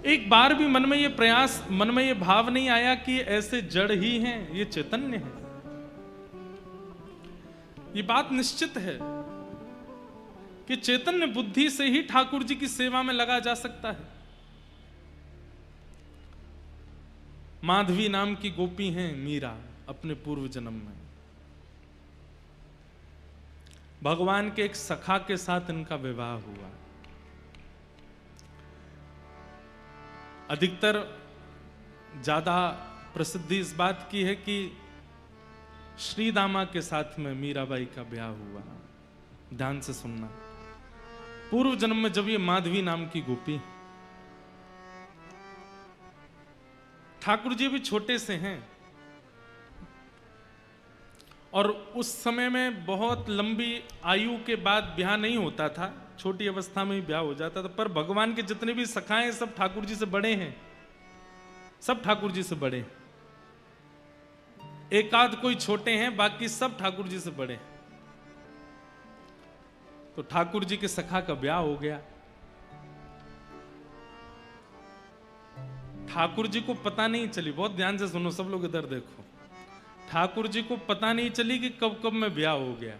एक बार भी मन में ये भाव नहीं आया कि ये ऐसे जड़ ही हैं, ये चैतन्य है। ये बात निश्चित है कि चैतन्य बुद्धि से ही ठाकुर जी की सेवा में लगा जा सकता है। माधवी नाम की गोपी हैं मीरा, अपने पूर्व जन्म में भगवान के एक सखा के साथ इनका विवाह हुआ। अधिकतर ज्यादा प्रसिद्धि इस बात की है कि श्री दामा के साथ में मीराबाई का ब्याह हुआ। ध्यान से सुनना, पूर्व जन्म में जब ये माधवी नाम की गोपी, ठाकुर जी भी छोटे से हैं और उस समय में बहुत लंबी आयु के बाद ब्याह नहीं होता था, छोटी अवस्था में ही ब्याह हो जाता था। पर भगवान के जितने भी सखाएं सब ठाकुर जी से बड़े हैं, सब ठाकुर जी से बड़े। एक आध कोई छोटे हैं, बाकी सब ठाकुर जी से बड़े। तो ठाकुर जी के सखा का ब्याह हो गया। ठाकुर जी को पता नहीं चली, बहुत ध्यान से सुनो सब लोग, इधर देखो, ठाकुर जी को पता नहीं चली कि कब कब में ब्याह हो गया।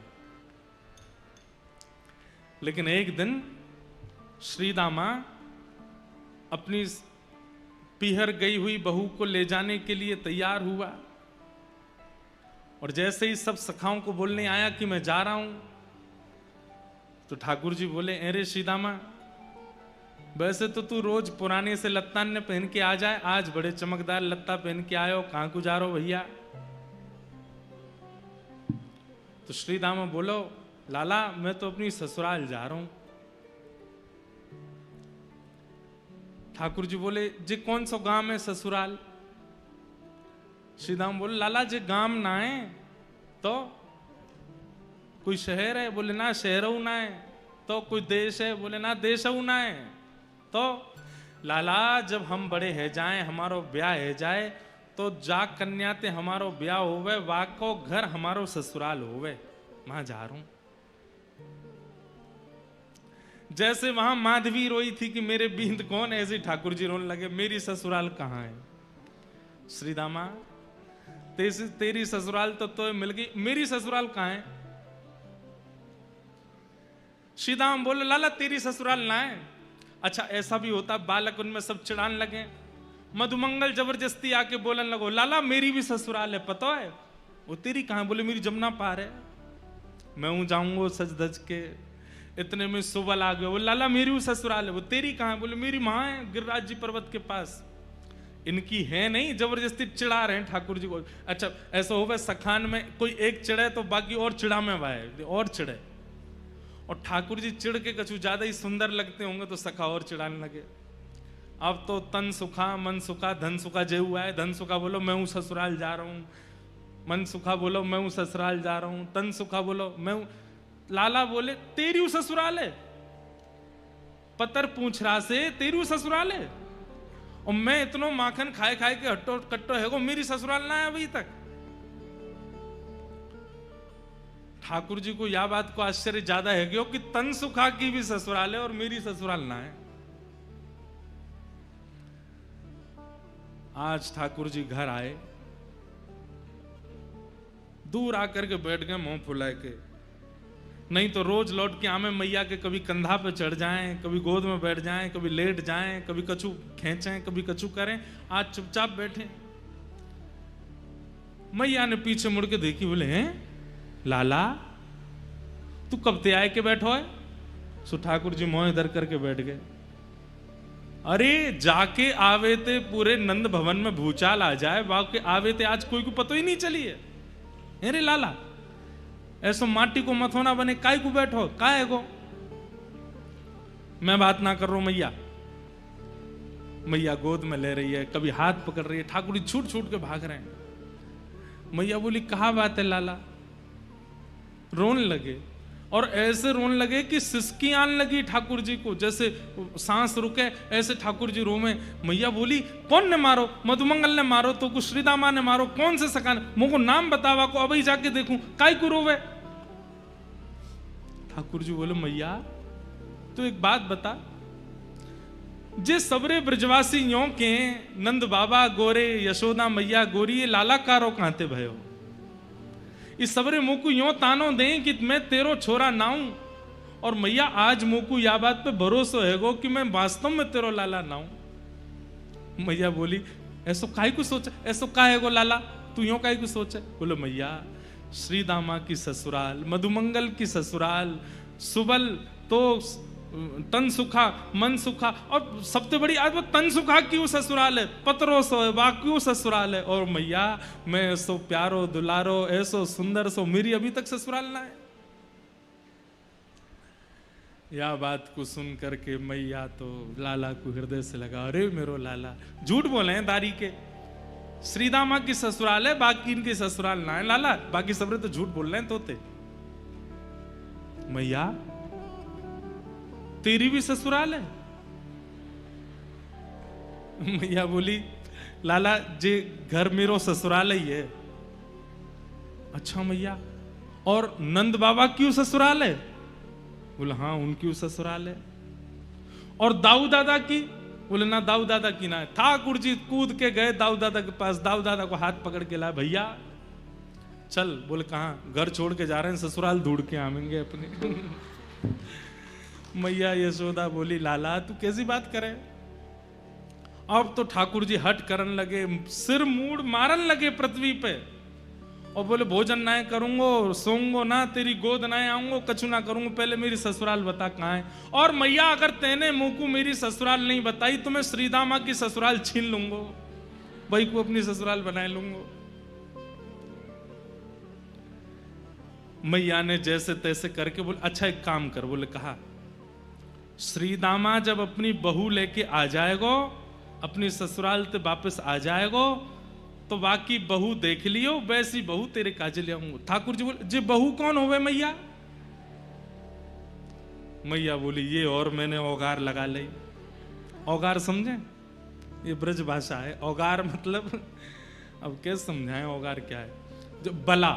लेकिन एक दिन श्री दामा अपनी पीहर गई हुई बहू को ले जाने के लिए तैयार हुआ और जैसे ही सब सखाओं को बोलने आया कि मैं जा रहा हूं, तो ठाकुर जी बोले, अरे श्री दामा, वैसे तो तू रोज पुराने से लत्ता ने पहन के आ जाए, आज बड़े चमकदार लत्ता पहन के आयो, कहां को जा रहे हो भैया? तो श्री दामा बोलो, लाला मैं तो अपनी ससुराल जा रहा हूं। ठाकुर जी बोले, जी कौन सा गांव है ससुराल? श्री दामा बोले, लाला जी गांव ना है तो कोई शहर है? बोले ना शहर ना है। तो कोई देश है? बोले ना देश ना है। तो लाला जब हम बड़े है जाए, हमारो ब्याह है जाए, तो जा कन्याते हमारो ब्याह होवे, वाको घर हमारो ससुराल होवे, वहां जा रहा हूं। जैसे वहां माधवी रोई थी कि मेरे बींद कौन, ऐसे ठाकुर जी रोने लगे, मेरी ससुराल कहां है? श्री दामा तेरी ससुराल तो मिल गई, मेरी ससुराल कहां है? श्री दामा बोले, लाला तेरी ससुराल ना है। अच्छा ऐसा भी होता, बालक उनमें सब चिढ़ाने लगे। मधुमंगल जबरदस्ती आके बोलने लगो, लाला मेरी भी ससुराल है, पता है? वो तेरी कहां? बोले मेरी जमुना पार है, मैं हूं जाऊंगा सज धज के। इतने में सुबल आ गए, वो लाला मेरी भी ससुराल है। वो तेरी कहां? बोले मेरी मां है गिरिराज जी पर्वत के पास। इनकी है नहीं, जबरदस्ती चिढ़ा रहे हैं ठाकुर जी को। अच्छा ऐसा होगा सखान में कोई एक चिढ़े तो बाकी और चिढ़ा में वाए और चिढ़े, और ठाकुर जी चिढ़ के कछु ज्यादा ही सुंदर लगते होंगे तो सखा और चिढ़ाने लगे। अब तो तन सुखा मन सुखा धन सुखा जे हुआ है। धन सुखा बोलो मैं हूं ससुराल जा रहा हूं, मन सुखा बोलो मैं हूं ससुराल जा रहा हूं, तन सुखा बोलो मैं हूं। लाला बोले तेरी ससुराल है, पतर पूछ रहा से तेरी ससुराल है, और मैं इतनो माखन खाए खाए के हट्टो कट्टो है, मेरी ससुराल ना है अभी तक। ठाकुर जी को यह बात को आश्चर्य ज्यादा है कि तन सुखा की भी ससुराल है और मेरी ससुराल ना है। आज ठाकुर जी घर आए, दूर आकर के बैठ गए मुंह फुलाए के। नहीं तो रोज लौट के आमे मैया के कभी कंधा पे चढ़ जाएं, कभी गोद में बैठ जाएं, कभी लेट जाएं, कभी कछु खींचें, कभी कछु करें। आज चुपचाप बैठे। मैया ने पीछे मुड़ के देखी, बोले हैं लाला तू कब ते आए के बैठो है? सो ठाकुर जी मोह इधर करके बैठ गए। अरे जाके आवे ते पूरे नंद भवन में भूचाल आ जाए, बाप के आवे ते आज कोई को पता ही नहीं चली है। अरे लाला ऐसो माटी को मथोना बने, काय को बैठो, काय को? मैं बात ना कर रहा हूं मैया। मैया गोद में ले रही है, कभी हाथ पकड़ रही है, ठाकुर जी छूट छूट के भाग रहे हैं। मैया बोली कहा बात है लाला? रोने लगे। और ऐसे रोने लगे कि सिसकी आने लगी ठाकुर जी को, जैसे सांस रुके ऐसे ठाकुर जी रोवे। मैया बोली कौन ने मारो? मधुमंगल ने मारो तो कुछ श्रीदामा ने मारो, कौन से सका ने? मुझको नाम बतावा को अभी जाके देखूं, काय को रोवे? ठाकुर जी बोले मैया तो एक बात बता, जे सबरे ब्रजवासी यों के नंद बाबा गोरे, यशोदा मैया गोरी, ये लाला कारो कहते भयो। इस सबरे मुकु यों तानो दें कि मैं तेरो छोरा नाऊं, और मैया आज मुकु या बात पे भरोसा हैगो कि मैं वास्तव में तेरो लाला नाऊं। मैया बोली ऐसो काहे को सोचा, ऐसो काहे गो लाला, तू यों काहे को सोचे? बोले मैया श्री दामा की ससुराल, मधुमंगल की ससुराल, सुबल तो तन सुखा मन सुखा, और सबसे बड़ी आज वो तन सुखा क्यों ससुराल है, पतरो सो है वा क्यों ससुराल है। और मैया मैं ऐसो प्यारो दुलारो ऐसो सुंदर सो मेरी अभी तक ससुराल ना है। यह बात को सुन करके मैया तो लाला को हृदय से लगा, अरे मेरो लाला झूठ बोले हैं दारी के, श्रीदामा की ससुराल है बाकी इनकी ससुराल ना है लाला, बाकी सबरे तो झूठ बोल रहे हैं तोते। मैया तेरी भी ससुराल है? मैया बोली लाला जे घर मेरो ससुराल ही है। अच्छा मैया और नंद बाबा क्यों ससुराल है? बोले हाँ उनकी ससुराल है। और दाऊ दादा की? बोले ना दाऊ दादा की ना है। ठाकुर जी कूद के गए दाऊ दादा के पास, दाऊ दादा को हाथ पकड़ के लाए, भैया चल। बोले कहाँ? घर छोड़ के जा रहे हैं, ससुराल ढूंढ के आवेंगे अपने। मैया यशोदा बोली लाला तू कैसी बात करे? अब तो ठाकुर जी हट करने लगे, सिर मूड मारन लगे पृथ्वी पे, और बोले भोजन ना करूंगो, सोऊंगो ना, तेरी गोद ना आऊंगो, कछु ना करूंगो, पहले मेरी ससुराल बता कहाँ है। और मैया अगर तेने मुंह को मेरी ससुराल नहीं बताई तो मैं श्रीदामा की ससुराल छीन लूंगो, भाई को अपनी ससुराल बना लूंगो। मैया ने जैसे तैसे करके बोले अच्छा एक काम कर। बोले कहा श्रीदामा जब अपनी बहू लेके आ जाएगो, अपनी ससुराल ते वापस आ जाएगो, तो बाकी बहू देख लियो, वैसी बहू तेरे काजे ले आऊंगा। ठाकुर जी बोले जी बहू कौन होवे मैया? मैया बोली ये और मैंने औगार लगा ली। औगार समझे? ये ब्रज भाषा है। औगार मतलब अब कैसे समझाएं औगार क्या है? जो बला,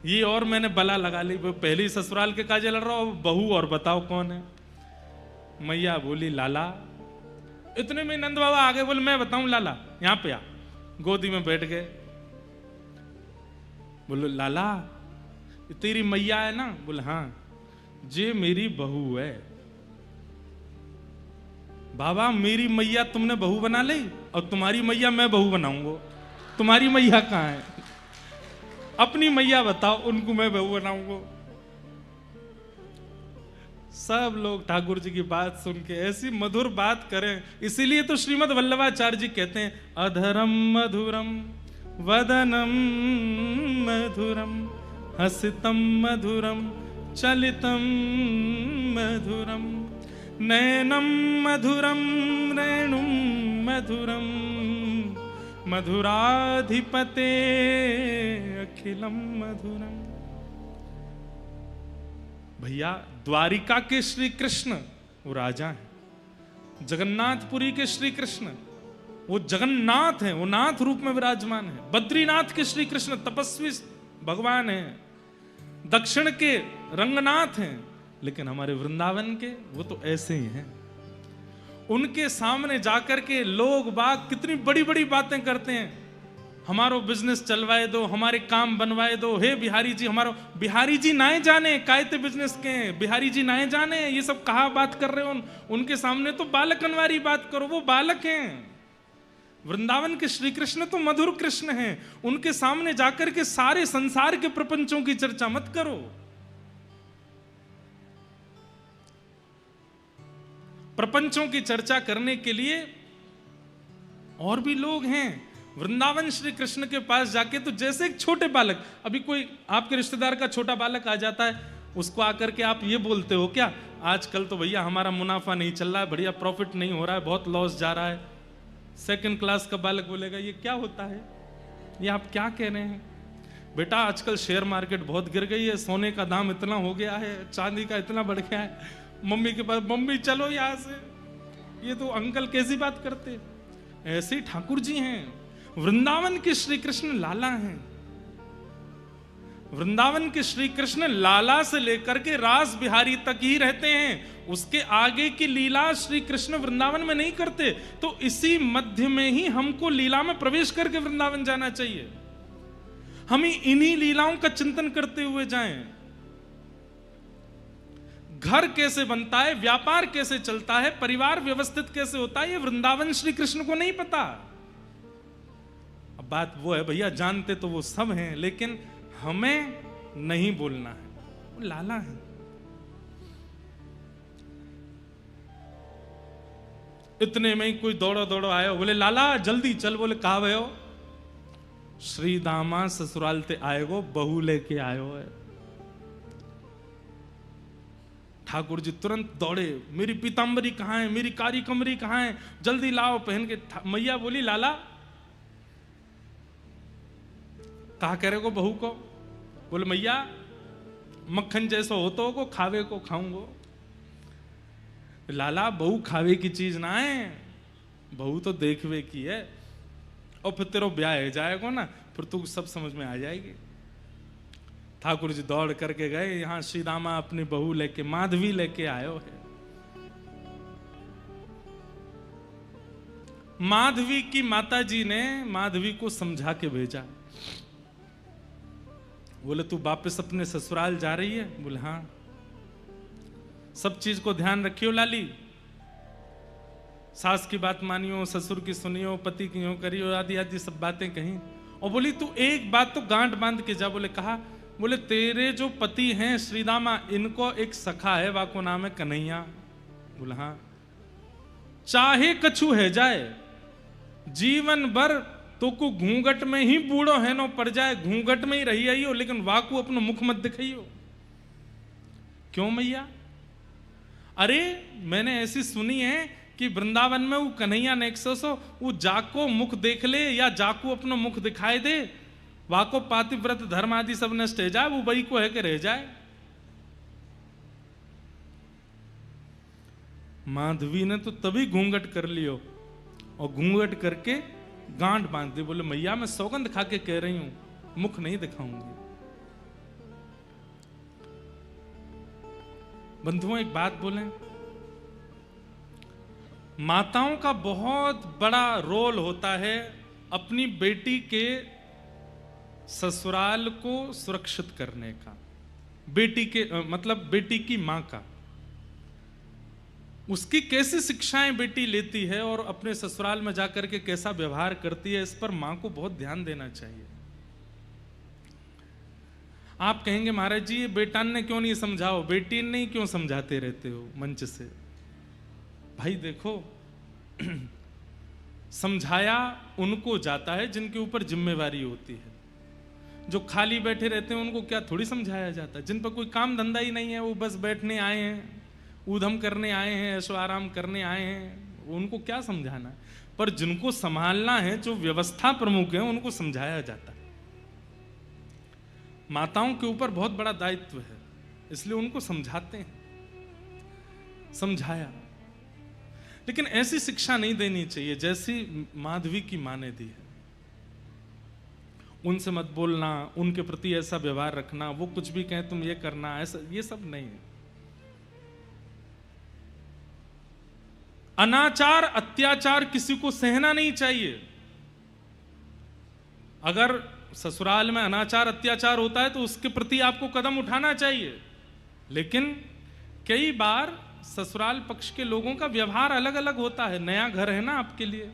ये और मैंने बला लगा ली, पहली ससुराल के काजे लड़ रहा हो, बहू और बताओ कौन है? मैया बोली लाला। इतने में नंद बाबा आगे बोले मैं बताऊं लाला, यहां पे आ। गोदी में बैठ गए। बोलो लाला तेरी मैया है ना? बोले हाँ। जे मेरी बहू है। बाबा मेरी मैया तुमने बहू बना ली और तुम्हारी मैया मैं बहू बनाऊंगा। तुम्हारी मैया कहाँ है? अपनी मैया बताओ, उनको मैं बहू बनाऊंगा। सब लोग ठाकुर जी की बात सुन के ऐसी मधुर बात करें। इसीलिए तो श्रीमद् वल्लभाचार्य जी कहते हैं अधरम मधुरम वदनम मधुरम हसितम मधुरम चलितम मधुरम नैनम मधुरम रेणुम मधुरम मधुराधिपते अखिलम मधुरम। भैया द्वारिका के श्री कृष्ण वो राजा हैं, जगन्नाथपुरी के श्री कृष्ण वो जगन्नाथ हैं, वो नाथ रूप में विराजमान है। बद्रीनाथ के श्री कृष्ण तपस्वी भगवान हैं, दक्षिण के रंगनाथ हैं, लेकिन हमारे वृंदावन के वो तो ऐसे ही हैं। उनके सामने जाकर के लोग बाग कितनी बड़ी बड़ी बातें करते हैं, हमारो बिजनेस चलवाए दो, हमारे काम बनवाए दो, हे बिहारी जी हमारो। बिहारी जी नाए जाने कायते बिजनेस के, बिहारी जी नाए जाने ये सब कहा बात कर रहे हो। उनके सामने तो बालकन वाली बात करो, वो बालक हैं। वृंदावन के श्री कृष्ण तो मधुर कृष्ण हैं, उनके सामने जाकर के सारे संसार के प्रपंचों की चर्चा मत करो। प्रपंचों की चर्चा करने के लिए और भी लोग हैं। वृंदावन श्री कृष्ण के पास जाके तो जैसे एक छोटे बालक, अभी कोई आपके रिश्तेदार का छोटा बालक आ जाता है, उसको आकर के आप ये बोलते हो क्या आजकल तो भैया हमारा मुनाफा नहीं चल रहा है, बढ़िया प्रॉफिट नहीं हो रहा है, बहुत लॉस जा रहा है। सेकंड क्लास का बालक बोलेगा ये क्या होता है, ये आप क्या कह रहे हैं? बेटा आजकल शेयर मार्केट बहुत गिर गई है, सोने का दाम इतना हो गया है, चांदी का इतना बढ़ गया है। मम्मी के पास, मम्मी चलो यहाँ से, ये तो अंकल कैसी बात करते। ऐसे ही ठाकुर जी हैं, वृंदावन के श्री कृष्ण लाला हैं। वृंदावन के श्री कृष्ण लाला से लेकर के रास बिहारी तक ही रहते हैं, उसके आगे की लीला श्री कृष्ण वृंदावन में नहीं करते। तो इसी मध्य में ही हमको लीला में प्रवेश करके वृंदावन जाना चाहिए। हम इन्हीं लीलाओं का चिंतन करते हुए जाएं। घर कैसे बनता है, व्यापार कैसे चलता है, परिवार व्यवस्थित कैसे होता है, ये वृंदावन श्री कृष्ण को नहीं पता। अब बात वो है भैया, जानते तो वो सब हैं, लेकिन हमें नहीं बोलना है, वो लाला है। इतने में ही कोई दौड़ो दौड़ो आयो, बोले लाला जल्दी चल। बोले कहा भयो? श्री दामा ससुराल ते आएगो, बहू लेके आयो है। ठाकुर जी तुरंत दौड़े, मेरी पीतांबरी कहाँ है, मेरी कारी कमरी कहाँ है, जल्दी लाओ पहन के। मैया बोली लाला कहा करेगो बहू को? बोले मैया मक्खन जैसा होतो को खावे को खाऊंगो। लाला बहू खावे की चीज ना है, बहू तो देखवे की है, और फिर तेरा ब्याह है जाएगा ना, फिर तू सब समझ में आ जाएगी। ठाकुर जी दौड़ करके गए, यहां श्री रामा अपनी बहू लेके, माधवी लेके आयो है। माधवी की माता जी ने माधवी को समझा के भेजा। बोले तू वापस अपने ससुराल जा रही है? बोले हाँ। सब चीज को ध्यान रखियो लाली, सास की बात मानियो, ससुर की सुनियो, पति की यूं करियो, आदि आदि सब बातें कहीं। और बोली तू एक बात तो गांठ बांध के जा। बोले कहा? बोले तेरे जो पति हैं श्रीदामा, इनको एक सखा है, वाको नाम है कन्हैया। बोले हाँ। चाहे कछु है जाए, जीवन भर तो को घूंघट में ही बूढ़ो है नो पड़ जाए, घूंघट में ही रही आइयो, लेकिन वाकू अपना मुख मत दिखाइयो। क्यों मैया? अरे मैंने ऐसी सुनी है कि वृंदावन में वो कन्हैया नेक्सो वो जाको मुख देख ले या जाको अपना मुख दिखाई दे, वाको पातिव्रत धर्म आदि सब नष्ट हो जाए, वो वही को है कि रह जाए। माधवी ने तो तभी घूंघट कर लियो, और घूंघट करके गांठ बांध दी। बोले मैया मैं सौगंध खा के कह रही हूं, मुख नहीं दिखाऊंगी। बंधुओं एक बात बोलें, माताओं का बहुत बड़ा रोल होता है अपनी बेटी के ससुराल को सुरक्षित करने का। बेटी के मतलब बेटी की मां का, उसकी कैसी शिक्षाएं बेटी लेती है और अपने ससुराल में जाकर के कैसा व्यवहार करती है, इस पर मां को बहुत ध्यान देना चाहिए। आप कहेंगे महाराज जी ये बेटान ने क्यों नहीं समझाओ, बेटी ने क्यों समझाते रहते हो मंच से? भाई देखो समझाया उनको जाता है जिनके ऊपर जिम्मेवारी होती है। जो खाली बैठे रहते हैं उनको क्या थोड़ी समझाया जाता है? जिन पर कोई काम धंधा ही नहीं है, वो बस बैठने आए हैं, ऊधम करने आए हैं, ऐशो आराम करने आए हैं, उनको क्या समझाना है? पर जिनको संभालना है, जो व्यवस्था प्रमुख है, उनको समझाया जाता है। माताओं के ऊपर बहुत बड़ा दायित्व है, इसलिए उनको समझाते हैं, समझाया। लेकिन ऐसी शिक्षा नहीं देनी चाहिए जैसी माधवी की मां ने दी है। उनसे मत बोलना, उनके प्रति ऐसा व्यवहार रखना, वो कुछ भी कहें तुम ये करना, ऐसा ये सब नहीं है। अनाचार अत्याचार किसी को सहना नहीं चाहिए। अगर ससुराल में अनाचार अत्याचार होता है तो उसके प्रति आपको कदम उठाना चाहिए। लेकिन कई बार ससुराल पक्ष के लोगों का व्यवहार अलग अलग होता है। नया घर है ना आपके लिए,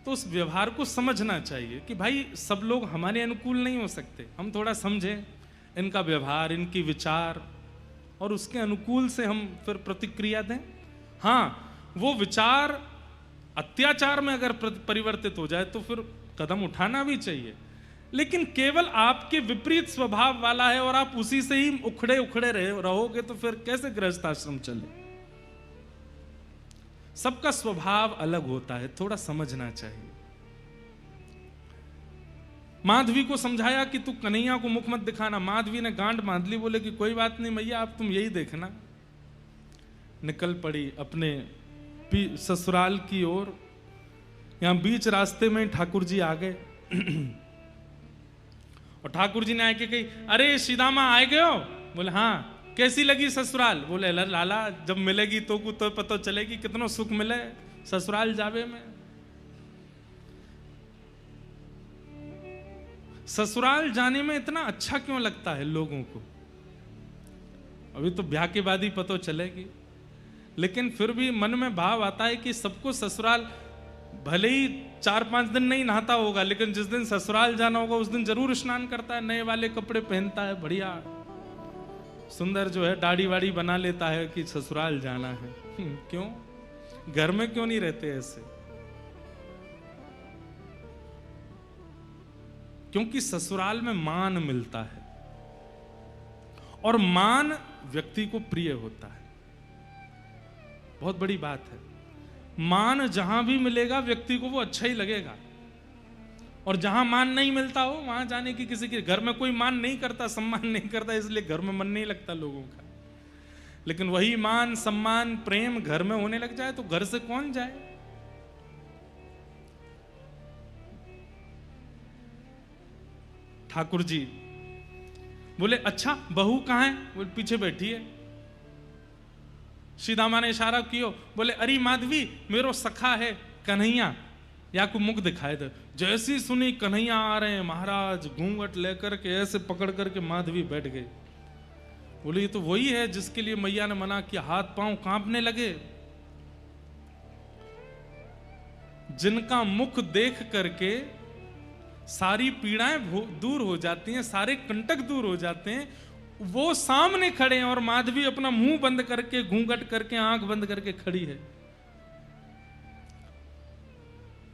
तो उस व्यवहार को समझना चाहिए कि भाई सब लोग हमारे अनुकूल नहीं हो सकते, हम थोड़ा समझें इनका व्यवहार, इनकी विचार, और उसके अनुकूल से हम फिर प्रतिक्रिया दें। हाँ, वो विचार अत्याचार में अगर परिवर्तित हो जाए तो फिर कदम उठाना भी चाहिए। लेकिन केवल आपके विपरीत स्वभाव वाला है और आप उसी से ही उखड़े उखड़े रहोगे तो फिर कैसे गृहस्थ आश्रम चले? सबका स्वभाव अलग होता है, थोड़ा समझना चाहिए। माधवी को समझाया कि तू कन्हैया को मुख मत दिखाना। माधवी ने गांठ बांध ली, बोले कि कोई बात नहीं मैया, आप तुम यही देखना। निकल पड़ी अपने ससुराल की ओर। यहां बीच रास्ते में ठाकुर जी आ गए और ठाकुर जी ने आके कही, अरे सीदामा आए गए हो? बोले हाँ। कैसी लगी ससुराल? बोले लाला जब मिलेगी तो को तो पता चलेगी कितना सुख मिले ससुराल जावे में। ससुराल जाने में इतना अच्छा क्यों लगता है लोगों को? अभी तो ब्याह के बाद ही पता चलेगी, लेकिन फिर भी मन में भाव आता है कि सबको ससुराल, भले ही 4-5 दिन नहीं नहाता होगा, लेकिन जिस दिन ससुराल जाना होगा उस दिन जरूर स्नान करता है, नए वाले कपड़े पहनता है, बढ़िया सुंदर जो है दाढ़ी वाड़ी बना लेता है कि ससुराल जाना है। क्यों? घर में क्यों नहीं रहते ऐसे? क्योंकि ससुराल में मान मिलता है और मान व्यक्ति को प्रिय होता है। बहुत बड़ी बात है। मान जहां भी मिलेगा व्यक्ति को वो अच्छा ही लगेगा, और जहां मान नहीं मिलता हो वहां जाने की किसी के घर में कोई मान नहीं करता, सम्मान नहीं करता, इसलिए घर में मन नहीं लगता लोगों का। लेकिन वही मान सम्मान प्रेम घर में होने लग जाए तो घर से कौन जाए? ठाकुर जी बोले अच्छा बहू कहां है? बोले पीछे बैठी है। सीदामा ने इशारा कियो, बोले अरे माधवी मेरो सखा है कन्हैया, या को मुख दिखाए दे। जैसी सुनी कन्हैया आ रहे हैं महाराज, घूंघट लेकर के ऐसे पकड़ करके माधवी बैठ गई। बोले ये तो वही है जिसके लिए मैया ने मना किया। हाथ पांव कांपने लगे। जिनका मुख देख करके सारी पीड़ाएं दूर हो जाती हैं, सारे कंटक दूर हो जाते हैं, वो सामने खड़े हैं और माधवी अपना मुंह बंद करके, घूंघट करके, आंख बंद करके खड़ी है।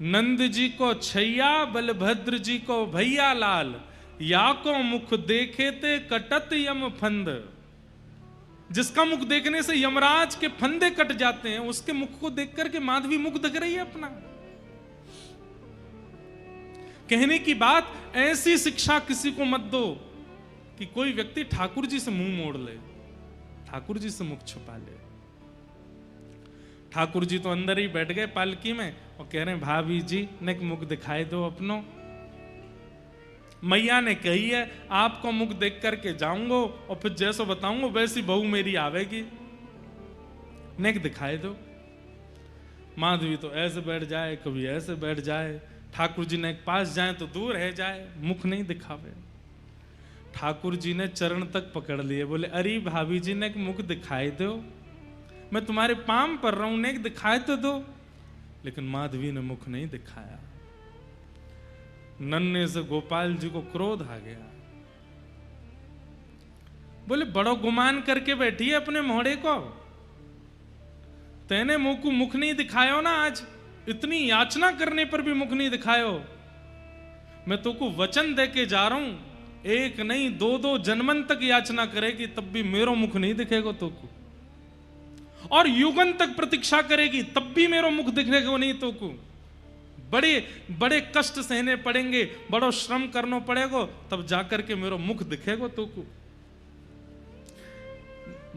नंद जी को छैया, बलभद्र जी को भैया लाल, या को मुख देखे ते कटत यम फंद। जिसका मुख देखने से यमराज के फंदे कट जाते हैं, उसके मुख को देख करके माधवी मुख दिख रही है अपना। कहने की बात, ऐसी शिक्षा किसी को मत दो कि कोई व्यक्ति ठाकुर जी से मुंह मोड़ ले, ठाकुर जी से मुख छुपा ले। ठाकुर जी तो अंदर ही बैठ गए पालकी में और कह रहे हैं भाभी जी ने मुख दिखाई दो अपनो। मैया ने कही है आपको मुख देख करके जाऊंगा और फिर जैसा बताऊंगा वैसी बहू मेरी आवेगी, नेक दिखाई दो। माधवी तो ऐसे बैठ जाए, कभी ऐसे बैठ जाए, ठाकुर जी ने पास जाए तो दूर रह जाए, मुख नहीं दिखावे। ठाकुर जी ने चरण तक पकड़ लिए, बोले अरे भाभी जी ने मुख दिखाई दो, मैं तुम्हारे पाम पर रहा हूं, नेक दिखाई तो दो। लेकिन माधवी ने मुख नहीं दिखाया। नन्हे से गोपाल जी को क्रोध आ गया। बोले बड़ो गुमान करके बैठी है अपने मोहड़े को, तेने मुंह को मुख नहीं दिखायो ना, आज इतनी याचना करने पर भी मुख नहीं दिखायो। मैं तो को वचन दे के जा रहा हूं, एक नहीं 2-2 जन्मन तक याचना करेगी तब भी मेरो मुख नहीं दिखेगा तो को, और युगन तक प्रतीक्षा करेगी तब भी मेरो मुख दिखेगा नहीं तो को। बड़े बड़े कष्ट सहने पड़ेंगे, बड़ो श्रम करना पड़ेगा तब जाकर के मेरो मुख दिखेगा तो को।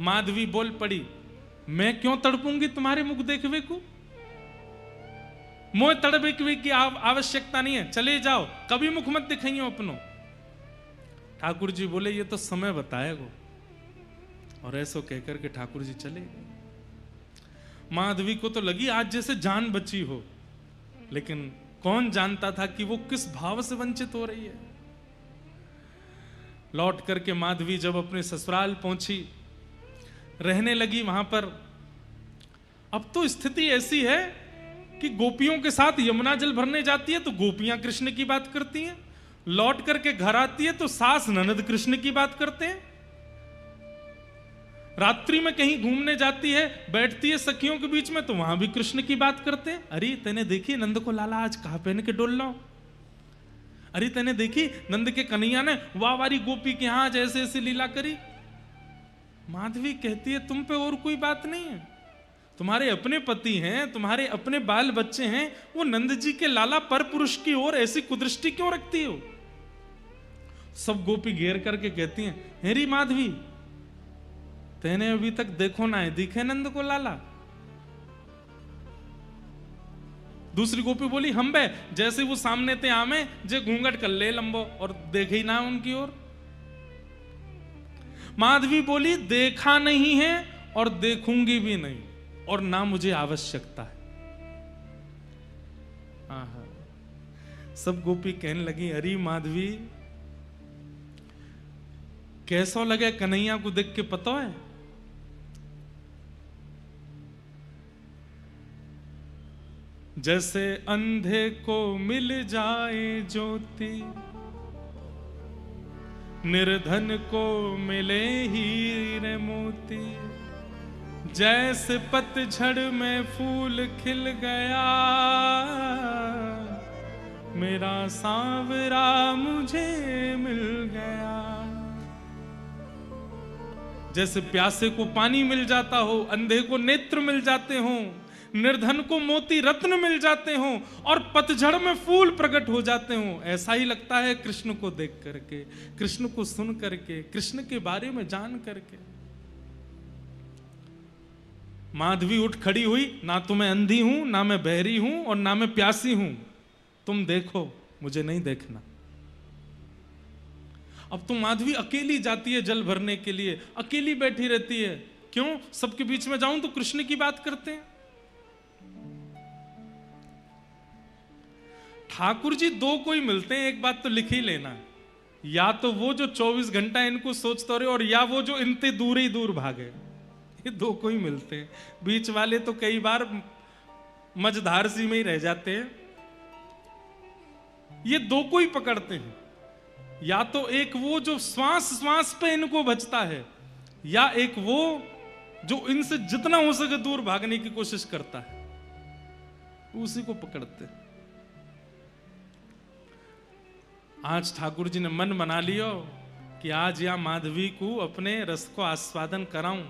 माधवी बोल पड़ी, मैं क्यों तड़पूंगी तुम्हारे मुख देखवे को? मोह तड़पे की आवश्यकता नहीं है, चले जाओ, कभी मुख मत दिखाइयो अपनो। ठाकुर जी बोले ये तो समय बताएगा, और ऐसो कहकर के ठाकुर जी चले गए। माधवी को तो लगी आज जैसे जान बची हो, लेकिन कौन जानता था कि वो किस भाव से वंचित हो रही है। लौट करके माधवी जब अपने ससुराल पहुंची, रहने लगी वहां पर। अब तो स्थिति ऐसी है कि गोपियों के साथ यमुना जल भरने जाती है तो गोपियां कृष्ण की बात करती हैं, लौट करके घर आती है तो सास ननद कृष्ण की बात करते हैं। रात्रि में कहीं घूमने जाती है, बैठती है सखियों के बीच में तो वहां भी कृष्ण की बात करते हैं। अरे तेने देखी नंद को लाला आज कहां पहन के डोल रहा? अरे तेने देखी नंद के कन्हैया ने वाह वारी गोपी के यहां जैसे ऐसे लीला करी। माधवी कहती है तुम पे और कोई बात नहीं है, तुम्हारे अपने पति हैं, तुम्हारे अपने बाल बच्चे हैं, वो नंद जी के लाला पर पुरुष की ओर ऐसी कुदृष्टि क्यों रखती हो? सब गोपी घेर करके कहती हैं, हेरी माधवी, तेने अभी तक देखो ना है, दिखे नंद को लाला। दूसरी गोपी बोली, हम बे, जैसे वो सामने थे आमे जे घूंघट कर ले लंबो, और देखे ही ना उनकी ओर। माधवी बोली, देखा नहीं है और देखूंगी भी नहीं, और ना मुझे आवश्यकता है। आहा। सब गोपी कहने लगी, अरे माधवी, कैसा लगे कन्हैया को देख के पता है? जैसे अंधे को मिल जाए ज्योति, निर्धन को मिले हीरे मोती, जैसे पतझड़ में फूल खिल गया, मेरा सांवरा मुझे मिल गया। जैसे प्यासे को पानी मिल जाता हो, अंधे को नेत्र मिल जाते हो, निर्धन को मोती रत्न मिल जाते हो, और पतझड़ में फूल प्रकट हो जाते हो, ऐसा ही लगता है कृष्ण को देख करके, कृष्ण को सुन करके, कृष्ण के बारे में जान करके। माधवी उठ खड़ी हुई, ना तो मैं अंधी हूं, ना मैं बहरी हूं, और ना मैं प्यासी हूं, तुम देखो, मुझे नहीं देखना। अब तो माधवी अकेली जाती है जल भरने के लिए, अकेली बैठी रहती है। क्यों? सबके बीच में जाऊं तो कृष्ण की बात करते हैं। ठाकुर जी दो कोई मिलते हैं, एक बात तो लिख ही लेना, या तो वो जो 24 घंटा इनको सोचते रहे, और या वो जो इनते दूर ही दूर भागे। ये दो कोई मिलते हैं, बीच वाले तो कई बार मझधार सी में ही रह जाते हैं। ये दो कोई पकड़ते हैं, या तो एक वो जो श्वास श्वास पे इनको बचता है, या एक वो जो इनसे जितना हो सके दूर भागने की कोशिश करता है, उसी को पकड़ते हैं। आज ठाकुर जी ने मन बना लियो कि आज या माधवी को अपने रस को आस्वादन कराऊं।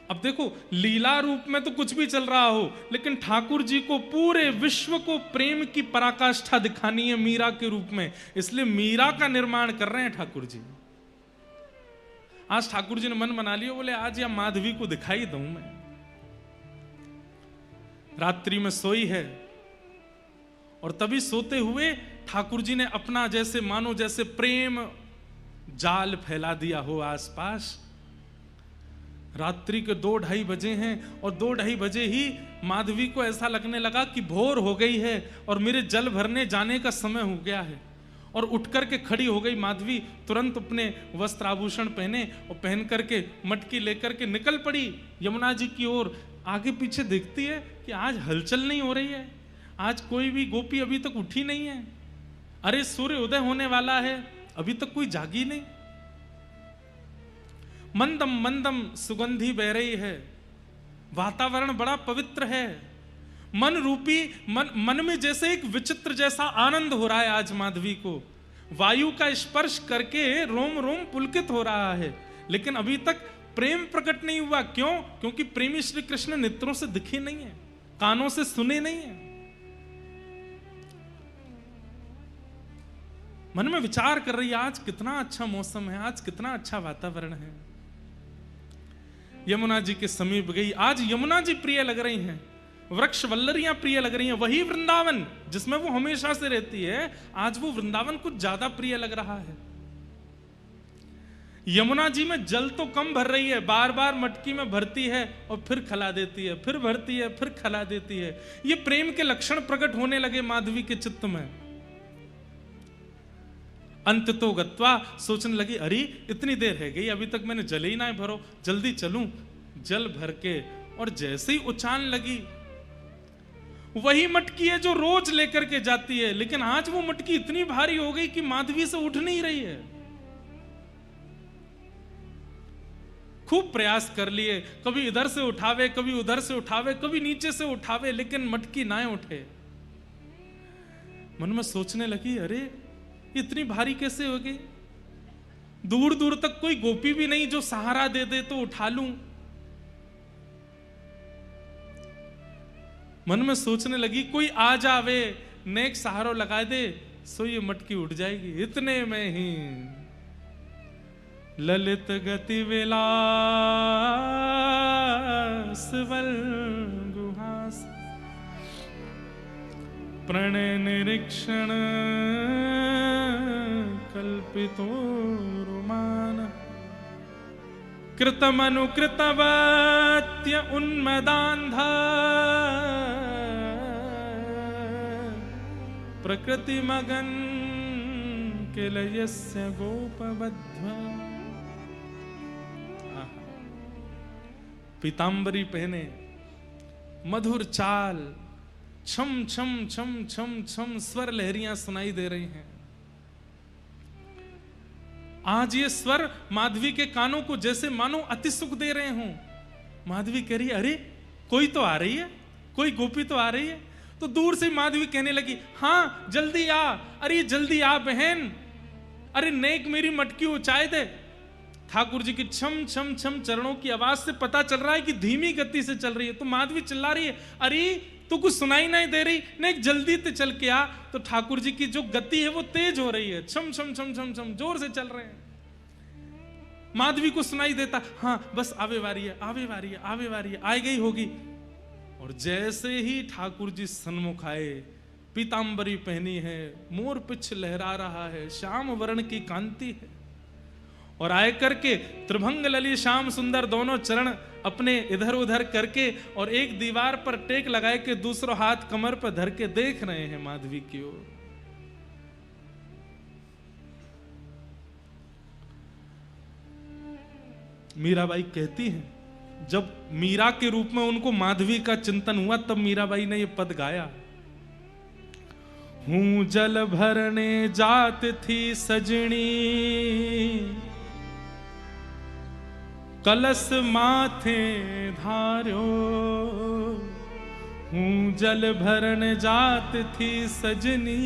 अब देखो, लीला रूप में तो कुछ भी चल रहा हो, लेकिन ठाकुर जी को पूरे विश्व को प्रेम की पराकाष्ठा दिखानी है मीरा के रूप में, इसलिए मीरा का निर्माण कर रहे हैं ठाकुर जी। आज ठाकुर जी ने मन बना लिया, बोले आज या माधवी को दिखाई दूं मैं। रात्रि में सोई है, और तभी सोते हुए ठाकुर जी ने अपना जैसे मानो जैसे प्रेम जाल फैला दिया हो आसपास। रात्रि के 2-2:30 बजे हैं, और 2-2:30 बजे ही माधवी को ऐसा लगने लगा कि भोर हो गई है और मेरे जल भरने जाने का समय हो गया है। और उठ करके खड़ी हो गई माधवी, तुरंत अपने वस्त्र आभूषण पहने और पहन करके मटकी लेकर के निकल पड़ी यमुना जी की ओर। आगे पीछे देखती है कि आज हलचल नहीं हो रही है, आज कोई भी गोपी अभी तक उठी नहीं है। अरे सूर्य उदय होने वाला है, अभी तक कोई जागी नहीं। मंदम मंदम सुगंधी बह रही है, वातावरण बड़ा पवित्र है, मन रूपी मन में जैसे एक विचित्र जैसा आनंद हो रहा है। आज माधवी को वायु का स्पर्श करके रोम रोम पुलकित हो रहा है, लेकिन अभी तक प्रेम प्रकट नहीं हुआ। क्यों? क्योंकि प्रेमी श्री कृष्ण नेत्रों से दिखे नहीं है, कानों से सुने नहीं है। मन में विचार कर रही है, आज कितना अच्छा मौसम है, आज कितना अच्छा वातावरण है। यमुना जी के समीप गई। आज यमुना जी प्रिय लग रही हैं, वृक्ष वल्लरियां प्रिय लग रही हैं। वही वृंदावन जिसमें वो हमेशा से रहती है, आज वो वृंदावन कुछ ज्यादा प्रिय लग रहा है। यमुना जी में जल तो कम भर रही है, बार बार मटकी में भरती है और फिर खला देती है, फिर भरती है, फिर खला देती है। ये प्रेम के लक्षण प्रकट होने लगे माधवी के चित्त में। अंत तो गत्वा सोचने लगी, अरे इतनी देर रह गई, अभी तक मैंने जल ही ना भरो, जल्दी चलूं। जल भर के और जैसे ही उछालने लगी, वही मटकी है जो रोज लेकर के जाती है, लेकिन आज वो मटकी इतनी भारी हो गई कि माधवी से उठ नहीं रही है। खूब प्रयास कर लिए, कभी इधर से उठावे, कभी उधर से उठावे, कभी नीचे से उठावे, लेकिन मटकी ना उठे। मन में सोचने लगी, अरे इतनी भारी कैसे हो गई? दूर दूर तक कोई गोपी भी नहीं जो सहारा दे दे तो उठा लूं। मन में सोचने लगी, कोई आ जावे, नेक सहारो लगा दे सो ये मटकी उठ जाएगी। इतने में ही ललित गति विलास बल गुहास प्रणय निरीक्षण कल्पितो रुमान कृतमनुकृतवत्य उन्मदान्ध प्रकृति मगन किलयस्य गोपबद्ध। पीतांबरी पहने, मधुर चाल, छम छम छम छम छम स्वर लहरियां सुनाई दे रही हैं। आज ये स्वर माधवी के कानों को जैसे मानो अति सुख दे रहे हों। माधवी कह रही है, अरे कोई तो आ रही है, कोई गोपी तो आ रही है। तो दूर से माधवी कहने लगी, हाँ जल्दी आ, अरे जल्दी आ बहन, अरे नेक मेरी मटकी उचाए दे। ठाकुर जी की छम छम छम चरणों की आवाज से पता चल रहा है कि धीमी गति से चल रही है। तो माधवी चिल्ला रही है, अरे तो कुछ सुनाई नहीं दे रही, नेक जल्दी से चल के आ। तो ठाकुर जी की जो गति है वो तेज हो रही है, छम छम छम छम छम जोर से चल रहे हैं। माधवी को सुनाई देता, हाँ बस आवे वारी है, आवे वारी है, आवे वारी है, आ गई होगी। और जैसे ही ठाकुर जी सन्मुख आए, पीतांबरी पहनी है, मोर पिछ लहरा रहा है, श्याम वर्ण की कांति है। और आए करके त्रिभंग लली श्याम सुंदर दोनों चरण अपने इधर उधर करके और एक दीवार पर टेक लगाए के दूसरा हाथ कमर पर धर के देख रहे हैं माधवी की ओर। मीराबाई कहती हैं, जब मीरा के रूप में उनको माधवी का चिंतन हुआ तब मीराबाई ने ये पद गाया। हूं जल भरने जात थी सजनी, कलश माथे धार्यो। हूं जल भरन जात थी सजनी,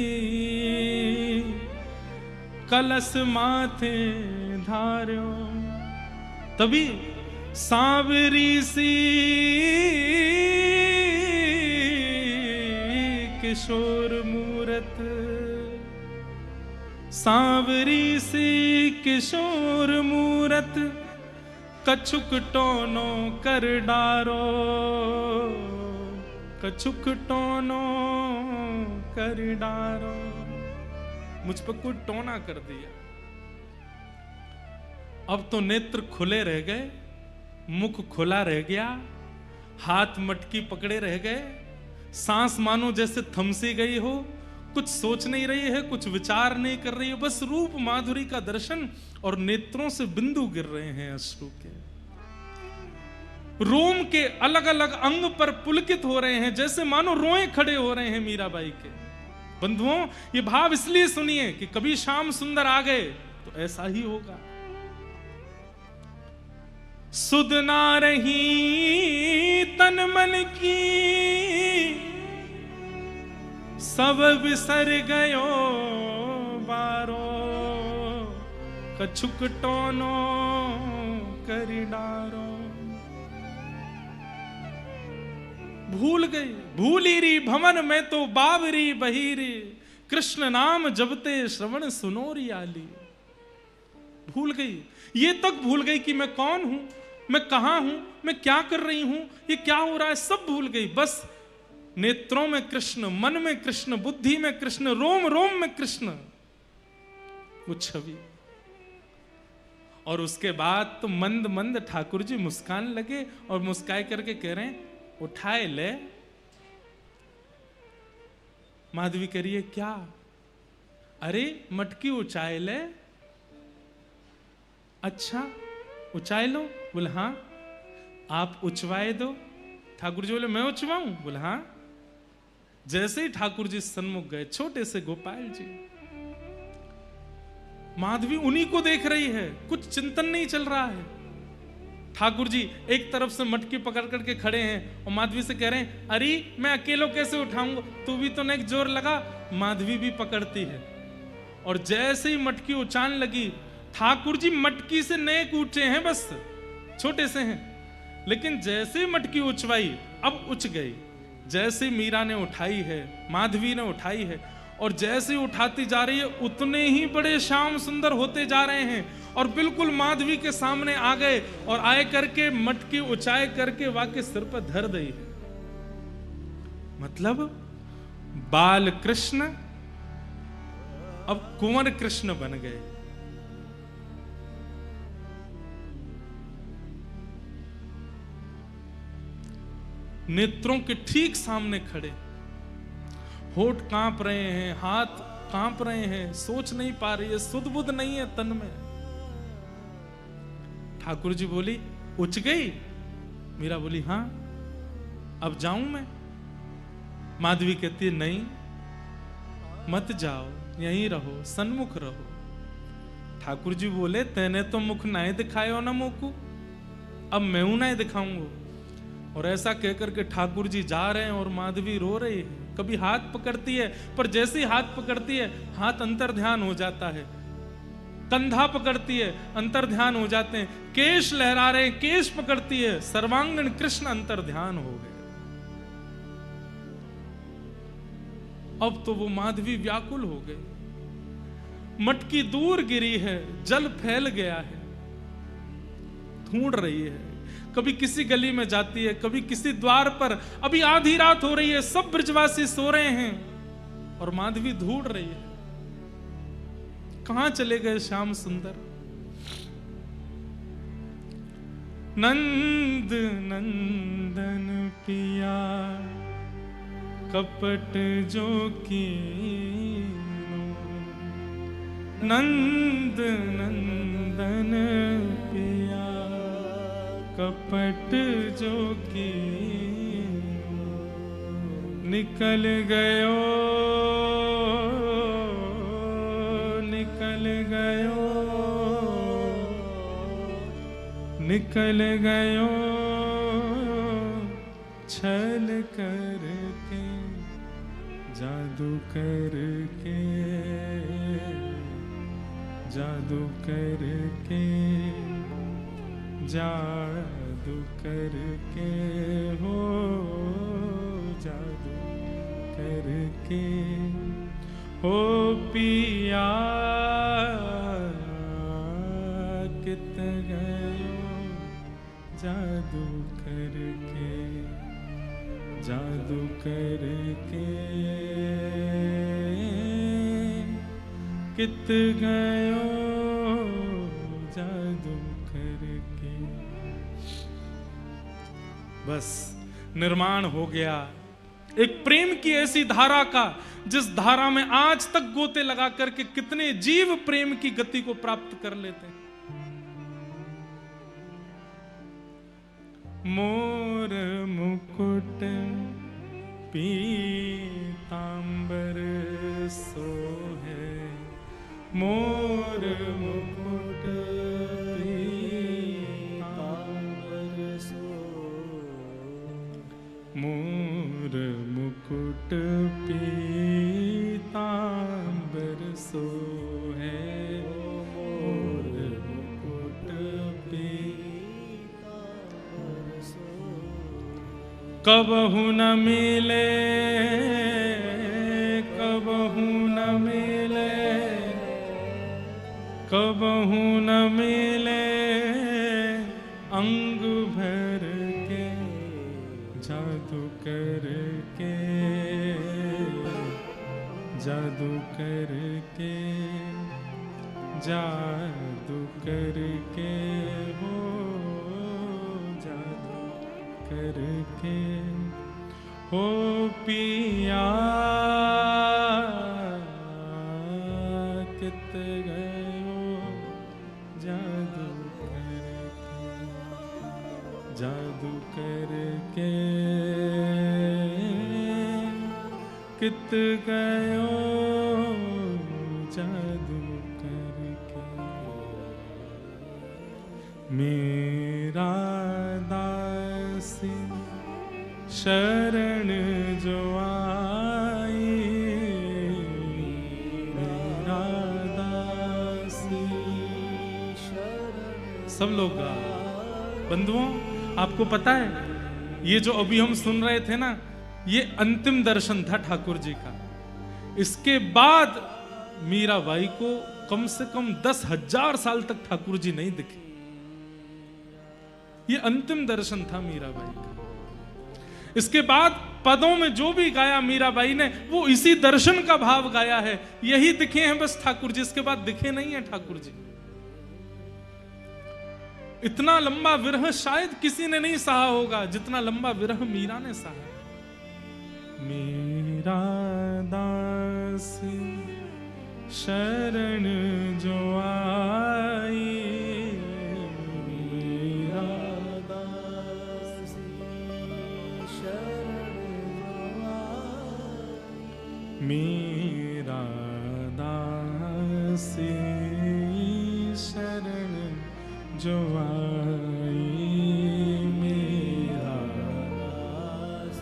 कलश माथे धार्यो। तभी सांवरी सी किशोर मूरत, सांवरी सी किशोर मूरत, कछुक टोनो कर डारो, कछुक टोनो कर डारो। मुझ पर कोई टोना कर दिया। अब तो नेत्र खुले रह गए, मुख खुला रह गया, हाथ मटकी पकड़े रह गए, सांस मानो जैसे थमसी गई हो, कुछ सोच नहीं रही है, कुछ विचार नहीं कर रही है, बस रूप माधुरी का दर्शन और नेत्रों से बिंदु गिर रहे हैं अश्रु के। रोम के अलग अलग अंग पर पुलकित हो रहे हैं, जैसे मानो रोए खड़े हो रहे हैं मीराबाई के। बंधुओं, ये भाव इसलिए सुनिए कि कभी श्याम सुंदर आ गए तो ऐसा ही होगा। सुध ना रही तन मन की, सब बिसर गयो बारो, कछुक टोनो करी डारो। भूल गई, भूली री भवन में तो बावरी बहीरी, कृष्ण नाम जबते श्रवण सुनोरी आली। भूल गई, ये तक भूल गई कि मैं कौन हूं, मैं कहां हूं, मैं क्या कर रही हूं, ये क्या हो रहा है, सब भूल गई। बस नेत्रों में कृष्ण, मन में कृष्ण, बुद्धि में कृष्ण, रोम रोम में कृष्ण, वो छवि। और उसके बाद तो मंद मंद ठाकुर जी मुस्कान लगे और मुस्काए करके कह रहे हैं, उठाए ले। माधवी कह रही है, क्या? अरे मटकी उचाए ले। अच्छा उचाए लो? बोले हाँ। आप उचवाए दो? ठाकुर जी बोले मैं उचवाऊं? बोले हाँ। जैसे ही ठाकुर जी सन्मुख गए, छोटे से गोपाल जी, माधवी उन्हीं को देख रही है, कुछ चिंतन नहीं चल रहा है। ठाकुर जी एक तरफ से मटकी पकड़ करके खड़े हैं और माधवी से कह रहे हैं, अरे मैं अकेलो कैसे उठाऊंगा, तू भी तो नेक जोर लगा। माधवी भी पकड़ती है और जैसे ही मटकी उचान लगी, ठाकुर जी मटकी से नेक उठे हैं, बस छोटे से हैं, लेकिन जैसे ही मटकी उचवाई अब उच गई। जैसे मीरा ने उठाई है, माधवी ने उठाई है, और जैसे ही उठाती जा रही है उतने ही बड़े श्याम सुंदर होते जा रहे हैं और बिल्कुल माधवी के सामने आ गए और आए करके मटकी ऊंचाई करके वाके सिर पर धर दी। मतलब बाल कृष्ण अब कुंवर कृष्ण बन गए। नेत्रों के ठीक सामने खड़े, होठ कांप रहे हैं, हाथ कांप रहे हैं, सोच नहीं पा रही है, सुध बुध नहीं है तन में। ठाकुर जी बोली उच गई? मीरा बोली हां, अब जाऊं मैं? माधवी कहती है नहीं मत जाओ, यहीं रहो, सन्मुख रहो। ठाकुर जी बोले तेने तो मुख नहीं दिखायो ना मोकू, अब मैं हूं नहीं दिखाऊंगा। और ऐसा कहकर के ठाकुर जी जा रहे हैं और माधवी रो रही है। कभी हाथ पकड़ती है, पर जैसे ही हाथ पकड़ती है हाथ अंतर ध्यान हो जाता है, कंधा पकड़ती है अंतर ध्यान हो जाते हैं, केश लहरा रहे केश पकड़ती है, सर्वांगण कृष्ण अंतर ध्यान हो गए। अब तो वो माधवी व्याकुल हो गई, मटकी दूर गिरी है, जल फैल गया है, ढूंढ रही है, कभी किसी गली में जाती है, कभी किसी द्वार पर। अभी आधी रात हो रही है, सब ब्रजवासी सो रहे हैं और माधवी ढूंढ रही है कहां चले गए श्याम सुंदर। नंद नंदन पिया कपट जो कीनो, नंद नंदन पिया कपट जो कीनो, निकल गयो निकल गयो निकल गयो छल करके जादू करके जादू करके जादू करके हो जादू करके हो पिया कित गयो जादू करके जादू करके कित गयो जादू करके। बस निर्माण हो गया एक प्रेम की ऐसी धारा का, जिस धारा में आज तक गोते लगा करके कितने जीव प्रेम की गति को प्राप्त कर लेते हैं। मोर मुकुट पीतांबर सोहे, मोर मुकुट पीतांबर सोहे, मोर मुकुट पीतांबर सोहे, मोर मुकुट पीतांबर सोहे। कबहु न मिले कबहु न मिले कबहु न मिले अंग भर के जादू करके जादू करके जादू करके हो जादू करके हो पिया कित गयो जादू करके जादू करके कित गयो जादू करके। मेरा दासी शरण जो आई, मेरा दासी शरण। सब लोग गा। बंधुओं आपको पता है ये जो अभी हम सुन रहे थे ना, ये अंतिम दर्शन था ठाकुर जी का। इसके बाद मीराबाई को कम से कम 10,000 साल तक ठाकुर जी नहीं दिखे। ये अंतिम दर्शन था मीराबाई का। इसके बाद पदों में जो भी गाया मीराबाई ने, वो इसी दर्शन का भाव गाया है। यही दिखे हैं बस ठाकुर जी, इसके बाद दिखे नहीं है ठाकुर जी। इतना लंबा विरह शायद किसी ने नहीं सहा होगा जितना लंबा विरह मीरा ने सहा। मेरा दास शरण जो आई, मेरा दास शरण जो आई, मेरा दास शरण जो आई, मेरा दास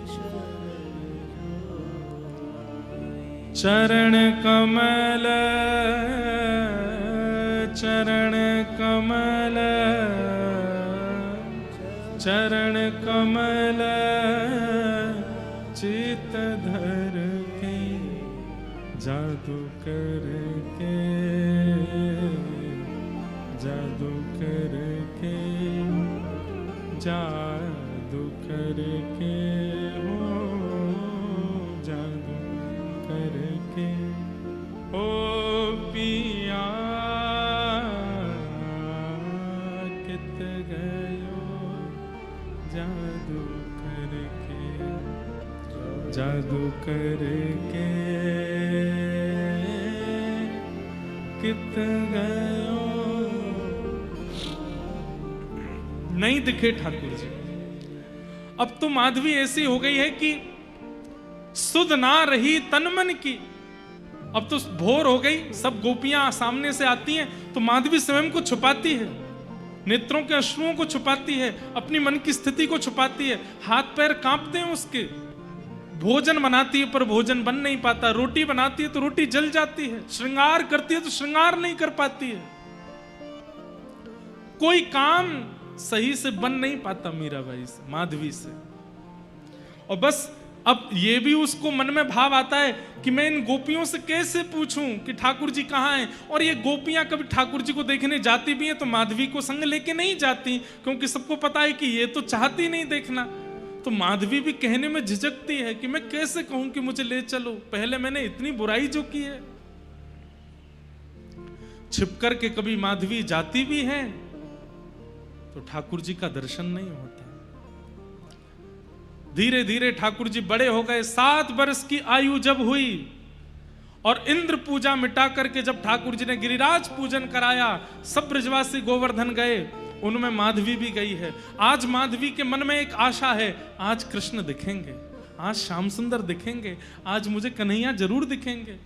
शरण जो आई। चरण कमल, चरण कमल, चरण कमल चित धर के जादू करके, जादू करके, जादू करके, हो जादू करके, ओ पिया कित गयो जादू करके, जादू करके कित गयो। नहीं दिखे ठाकुर जी। अब तो माधवी ऐसी हो गई है कि सुध ना रही तन मन की। अब तो भोर हो गई, सब गोपियां सामने से आती हैं तो माधवी स्वयं को छुपाती है, नेत्रों के अश्रुओं को छुपाती है, अपनी मन की स्थिति को छुपाती है। हाथ पैर कांपते हैं उसके। भोजन बनाती है पर भोजन बन नहीं पाता, रोटी बनाती है तो रोटी जल जाती है, श्रृंगार करती है तो श्रृंगार नहीं कर पाती है। कोई काम सही से बन नहीं पाता मीराबाई से, माधवी से। और बस अब ये भी उसको मन में भाव आता है कि मैं इन गोपियों से कैसे पूछूं कि ठाकुर जी कहाँ हैं। और ये गोपियां कभी ठाकुर जी को देखने जाती भी हैं तो माधवी को संग लेके नहीं जाती, क्योंकि सबको पता है कि ये तो चाहती नहीं देखना। तो माधवी भी कहने में झिझकती है कि मैं कैसे कहूं कि मुझे ले चलो, पहले मैंने इतनी बुराई जो की है। छिप कर के कभी माधवी जाती भी है तो ठाकुर जी का दर्शन नहीं होता। धीरे धीरे ठाकुर जी बड़े हो गए। 7 वर्ष की आयु जब हुई और इंद्र पूजा मिटा करके जब ठाकुर जी ने गिरिराज पूजन कराया, सब ब्रजवासी गोवर्धन गए, उनमें माधवी भी गई है। आज माधवी के मन में एक आशा है, आज कृष्ण दिखेंगे, आज श्याम सुंदर दिखेंगे, आज मुझे कन्हैया जरूर दिखेंगे।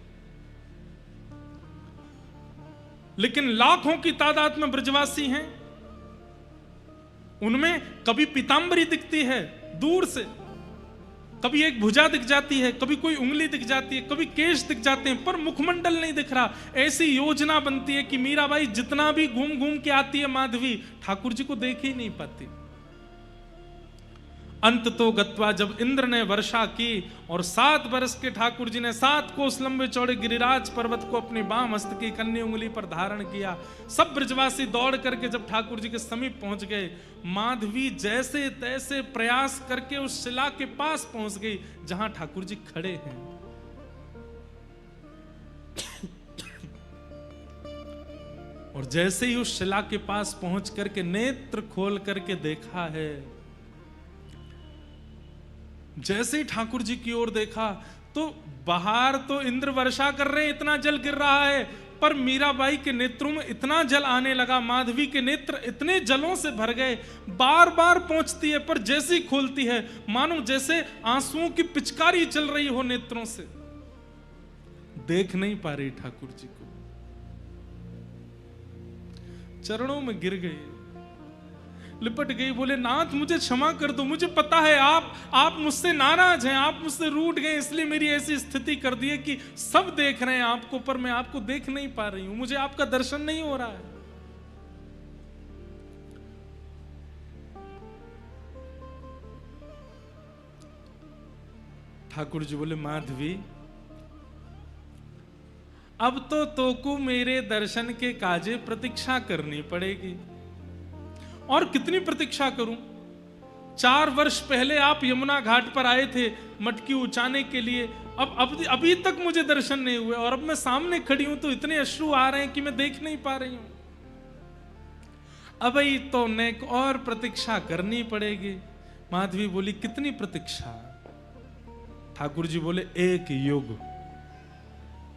लेकिन लाखों की तादाद में ब्रजवासी हैं, उनमें कभी पीतांबरी दिखती है दूर से, कभी एक भुजा दिख जाती है, कभी कोई उंगली दिख जाती है, कभी केश दिख जाते हैं, पर मुखमंडल नहीं दिख रहा। ऐसी योजना बनती है कि मीराबाई जितना भी घूम घूम के आती है माधवी, ठाकुर जी को देख ही नहीं पाती। अंत तो गत्वा जब इंद्र ने वर्षा की और 7 वर्ष के ठाकुर जी ने 7 कोस लंबे चौड़े गिरिराज पर्वत को अपनी बाम हस्त की कन्नी उंगली पर धारण किया, सब ब्रजवासी दौड़ करके जब ठाकुर जी के समीप पहुंच गए, माधवी जैसे तैसे प्रयास करके उस शिला के पास पहुंच गई जहां ठाकुर जी खड़े हैं। और जैसे ही उस शिला के पास पहुंच करके नेत्र खोल करके देखा है, जैसे ही ठाकुर जी की ओर देखा तो बाहर तो इंद्र वर्षा कर रहे हैं, इतना जल गिर रहा है, पर मीराबाई के नेत्रों में इतना जल आने लगा, माधवी के नेत्र इतने जलों से भर गए, बार बार पहुंचती है पर जैसे ही खोलती है मानो जैसे आंसुओं की पिचकारी चल रही हो नेत्रों से, देख नहीं पा रही ठाकुर जी को। चरणों में गिर गई, लिपट गई, बोले नाथ मुझे क्षमा कर दो, मुझे पता है आप मुझसे नाराज हैं, आप मुझसे रूठ गए, इसलिए मेरी ऐसी स्थिति कर दी है कि सब देख रहे हैं आपको पर मैं आपको देख नहीं पा रही हूं, मुझे आपका दर्शन नहीं हो रहा है। ठाकुर जी बोले, माधवी अब तो तोको मेरे दर्शन के काजे प्रतीक्षा करनी पड़ेगी। और कितनी प्रतीक्षा करूं? 4 वर्ष पहले आप यमुना घाट पर आए थे मटकी उचाने के लिए, अब अभी तक मुझे दर्शन नहीं हुए, और अब मैं सामने खड़ी हूं तो इतने अश्रु आ रहे हैं कि मैं देख नहीं पा रही हूं। अभी तो नेक और प्रतीक्षा करनी पड़ेगी। माधवी बोली, कितनी प्रतीक्षा? ठाकुर जी बोले, एक युग,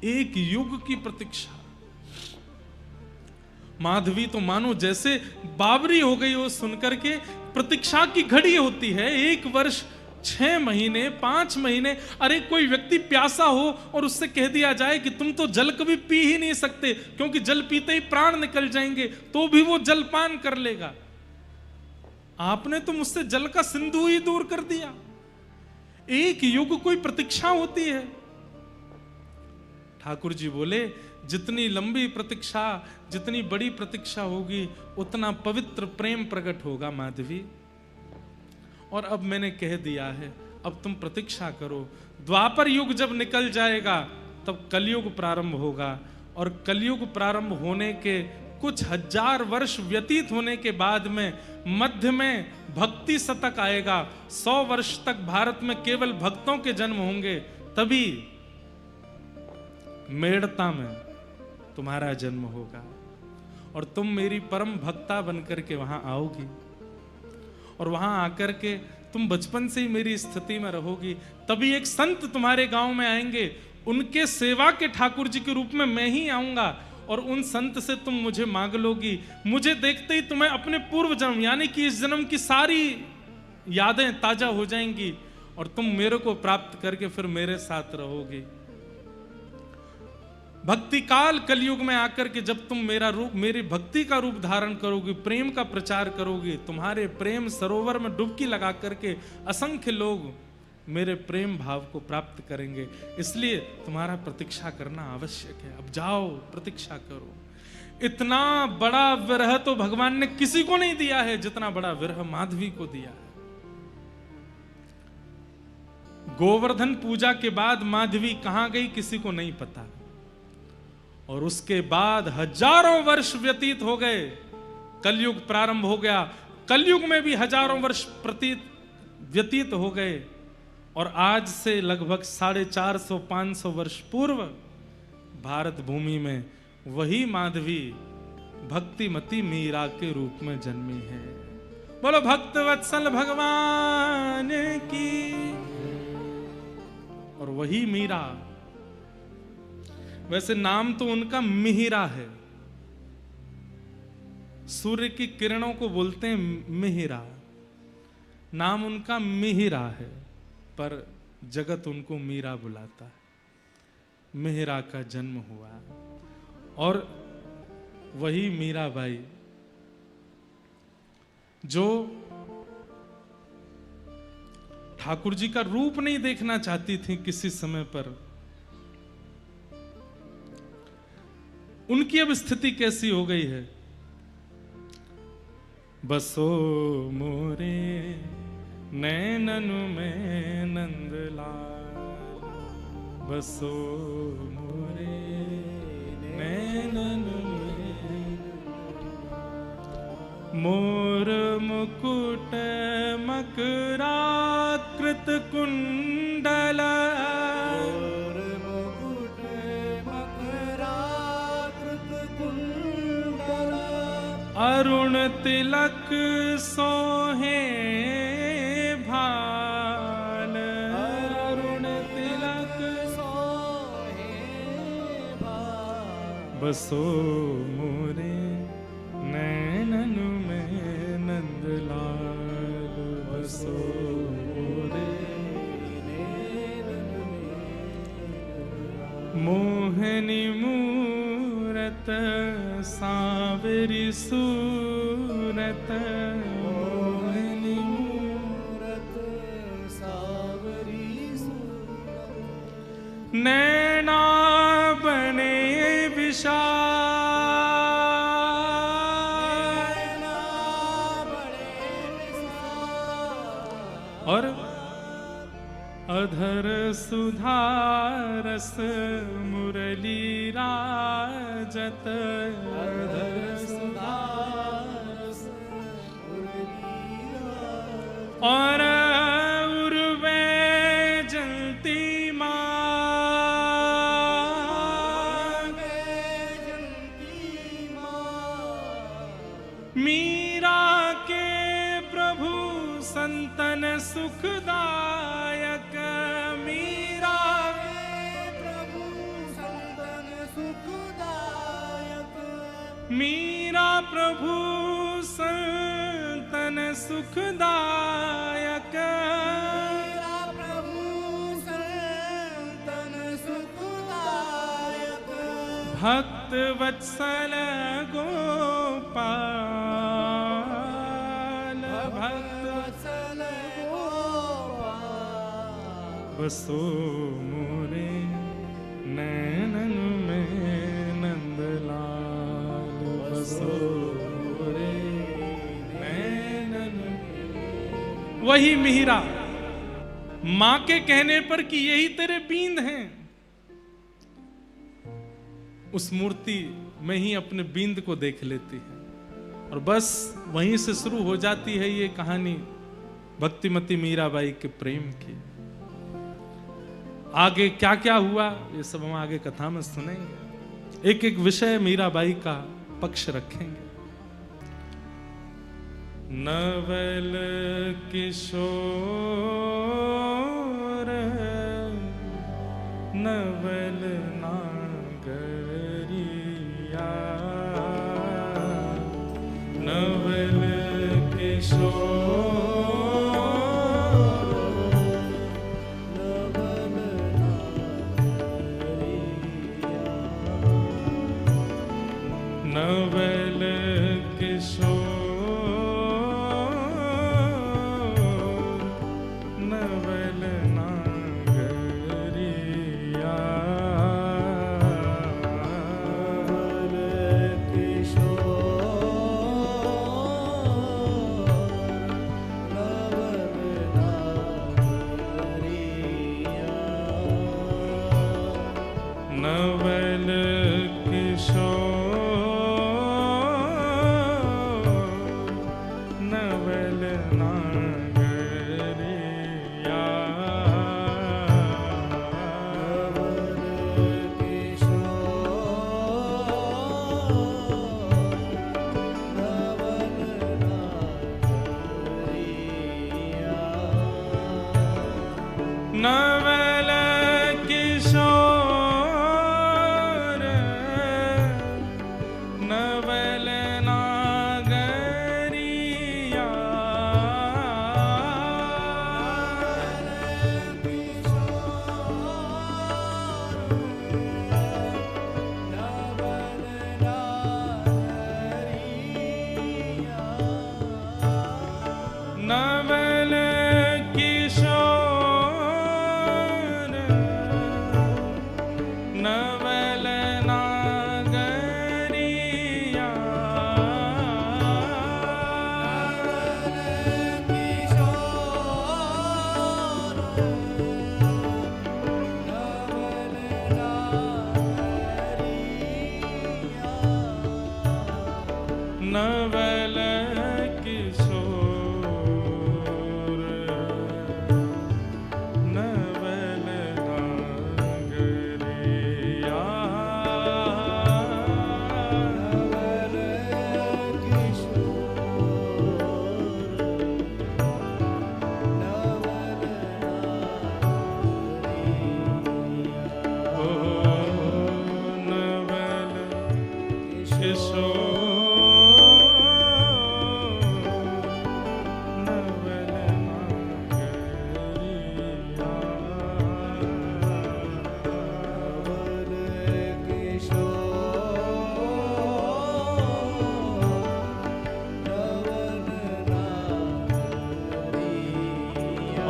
एक युग की प्रतीक्षा। माधवी तो मानो जैसे बावरी हो गई हो सुनकर के। प्रतीक्षा की घड़ी होती है 1 वर्ष, 6 महीने, 5 महीने। अरे कोई व्यक्ति प्यासा हो और उससे कह दिया जाए कि तुम तो जल कभी पी ही नहीं सकते क्योंकि जल पीते ही प्राण निकल जाएंगे, तो भी वो जलपान कर लेगा। आपने तो मुझसे जल का सिंधु ही दूर कर दिया। एक युग कोई प्रतीक्षा होती है। ठाकुर जी बोले, जितनी लंबी प्रतीक्षा, जितनी बड़ी प्रतीक्षा होगी, उतना पवित्र प्रेम प्रकट होगा माधवी। और अब मैंने कह दिया है, अब तुम प्रतीक्षा करो। द्वापर युग जब निकल जाएगा तब कलयुग प्रारंभ होगा, और कलयुग प्रारंभ होने के कुछ 1000 वर्ष व्यतीत होने के बाद में मध्य में भक्ति शतक आएगा। 100 वर्ष तक भारत में केवल भक्तों के जन्म होंगे, तभी मेड़ता में तुम्हारा जन्म होगा और तुम मेरी परम भक्ता बनकर के वहां आओगी, और वहां आकर के तुम बचपन से ही मेरी स्थिति में रहोगी। तभी एक संत तुम्हारे गांव में आएंगे, उनके सेवा के ठाकुर जी के रूप में मैं ही आऊंगा, और उन संत से तुम मुझे मांग लोगी। मुझे देखते ही तुम्हें अपने पूर्व जन्म यानी कि इस जन्म की सारी यादें ताजा हो जाएंगी, और तुम मेरे को प्राप्त करके फिर मेरे साथ रहोगी। भक्ति काल कलयुग में आकर के जब तुम मेरा रूप, मेरी भक्ति का रूप धारण करोगी, प्रेम का प्रचार करोगी, तुम्हारे प्रेम सरोवर में डुबकी लगा करके असंख्य लोग मेरे प्रेम भाव को प्राप्त करेंगे। इसलिए तुम्हारा प्रतीक्षा करना आवश्यक है। अब जाओ, प्रतीक्षा करो। इतना बड़ा विरह तो भगवान ने किसी को नहीं दिया है जितना बड़ा विरह माधवी को दिया है। गोवर्धन पूजा के बाद माधवी कहां गई किसी को नहीं पता, और उसके बाद हजारों वर्ष व्यतीत हो गए, कलयुग प्रारंभ हो गया। कलयुग में भी हजारों वर्ष व्यतीत हो गए, और आज से लगभग 450-500 वर्ष पूर्व भारत भूमि में वही माधवी भक्तिमती मीरा के रूप में जन्मी है। बोलो भक्त वत्सल भगवान की। और वही मीरा, वैसे नाम तो उनका मिहिरा है, सूर्य की किरणों को बोलते हैं मिहिरा, नाम उनका मिहिरा है, पर जगत उनको मीरा बुलाता है। मिहिरा का जन्म हुआ, और वही मीराबाई जो ठाकुर जी का रूप नहीं देखना चाहती थी किसी समय पर, उनकी अब स्थिति कैसी हो गई है। बसो मोरे नैनन में नंदलाल, बसो मोरे नैनन में, मोर मुकुट मकराकृत कुंडल, अरुण तिलक सोहे भाल, अरुण तिलक सोहे भाल, बसो मोरे नैनन में नंदलाल, बसो मोरे नैनन में, मोहनी मूरत सावरी सूरत, मोहनी मूरत सावरी सूरत, नैना बने विशाल, और अधर सुधारस मुरली राजत, अधर सुधारस मुरली राजत। और उर्वे जंती मीरा के प्रभु संतन सुखदायक, मीरा के प्रभु संतन सुखदायक, मीरा प्रभु संतन सुखदायक, मीरा प्रभु संतन सुखदायक। भक्त वत्सल गोपाल, भक्त वत्सल गोपाल, बसो मोरे नैनन में नंदलाल, बसो मोरे नैनन में। वही मिहिरा मां के कहने पर कि यही तेरे बींद हैं, उस मूर्ति में ही अपने बींद को देख लेती है और बस वहीं से शुरू हो जाती है ये कहानी भक्तिमती मीराबाई के प्रेम की। आगे क्या क्या हुआ ये सब हम आगे कथा में सुनेंगे, एक एक विषय मीराबाई का पक्ष रखेंगे। नवल किशोर नवल नागरिया, नवल किशोर नवल नागरिया, नवल किशोर नवल नागरिया, नवल किशोर नवल नागरिया, नवल किशोर नवल नागरिया, नवल किशोर नवल नागरिया, नवल किशोर नवल नागरिया, नवल किशोर नवल नागरिया, ओ नवल किशोर नवल नागरिया।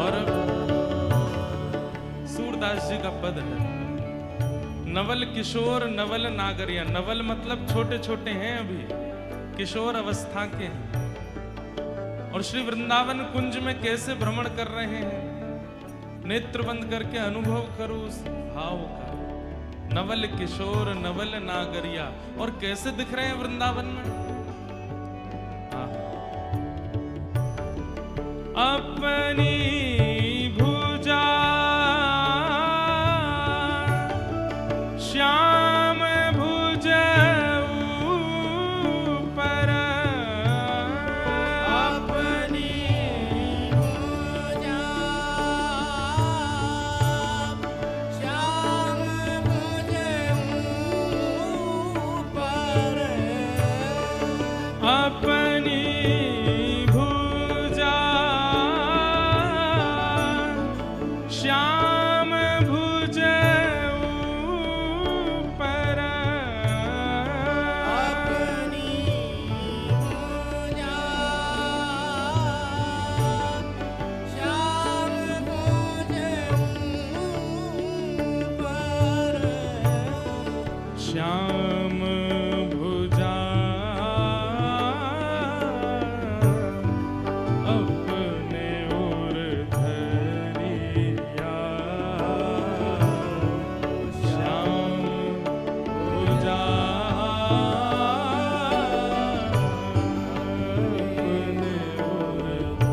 और सूरदास जी का पद है, नवल किशोर नवल नागरिया। नवल मतलब छोटे छोटे हैं, अभी किशोर अवस्था के हैं और श्री वृंदावन कुंज में कैसे भ्रमण कर रहे हैं। नेत्र बंद करके अनुभव करो उस भाव का। नवल किशोर नवल नागरिया, और कैसे दिख रहे हैं वृंदावन में। अपनी भुजा श्याम भुज ऊपर, अपनी भुजा श्याम भुज ऊपर, अपनी भुजा श्याम भुज ऊपर, अपनी भुजा श्याम भुज ऊपर, श्याम भुजा अपने ओर धरिया, श्याम भुजा अपने ओर धरिया।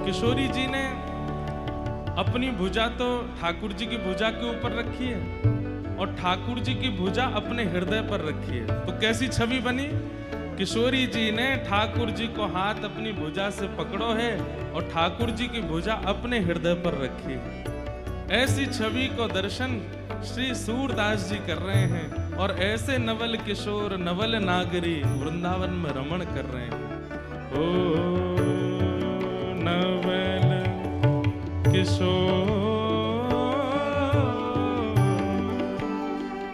किशोरी जी ने अपनी भुजा तो ठाकुर जी की भुजा के ऊपर रखी है, और ठाकुर जी की भुजा अपने हृदय पर रखी है। तो कैसी छवि बनी। किशोरी जी ने ठाकुर जी को हाथ अपनी भुजा से पकड़ो है, और ठाकुर जी की भुजा अपने हृदय पर रखी है। ऐसी छवि को दर्शन श्री सूरदास जी कर रहे हैं, और ऐसे नवल किशोर नवल नागरी वृंदावन में रमण कर रहे हैं। ओ नवल किशोर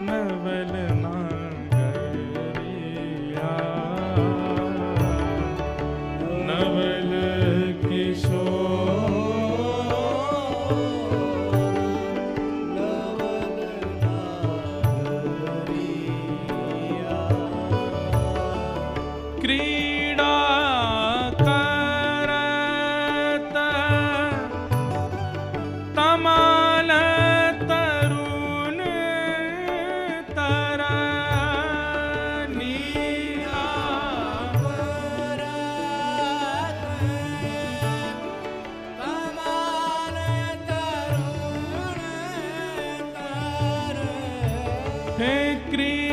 नवल नागरिया, नवल किशोर नवल नागरिया, क्रीड़ा करत तमाल तरुण तरनिया, कमाल तरुण तर, हे क्रीड़ा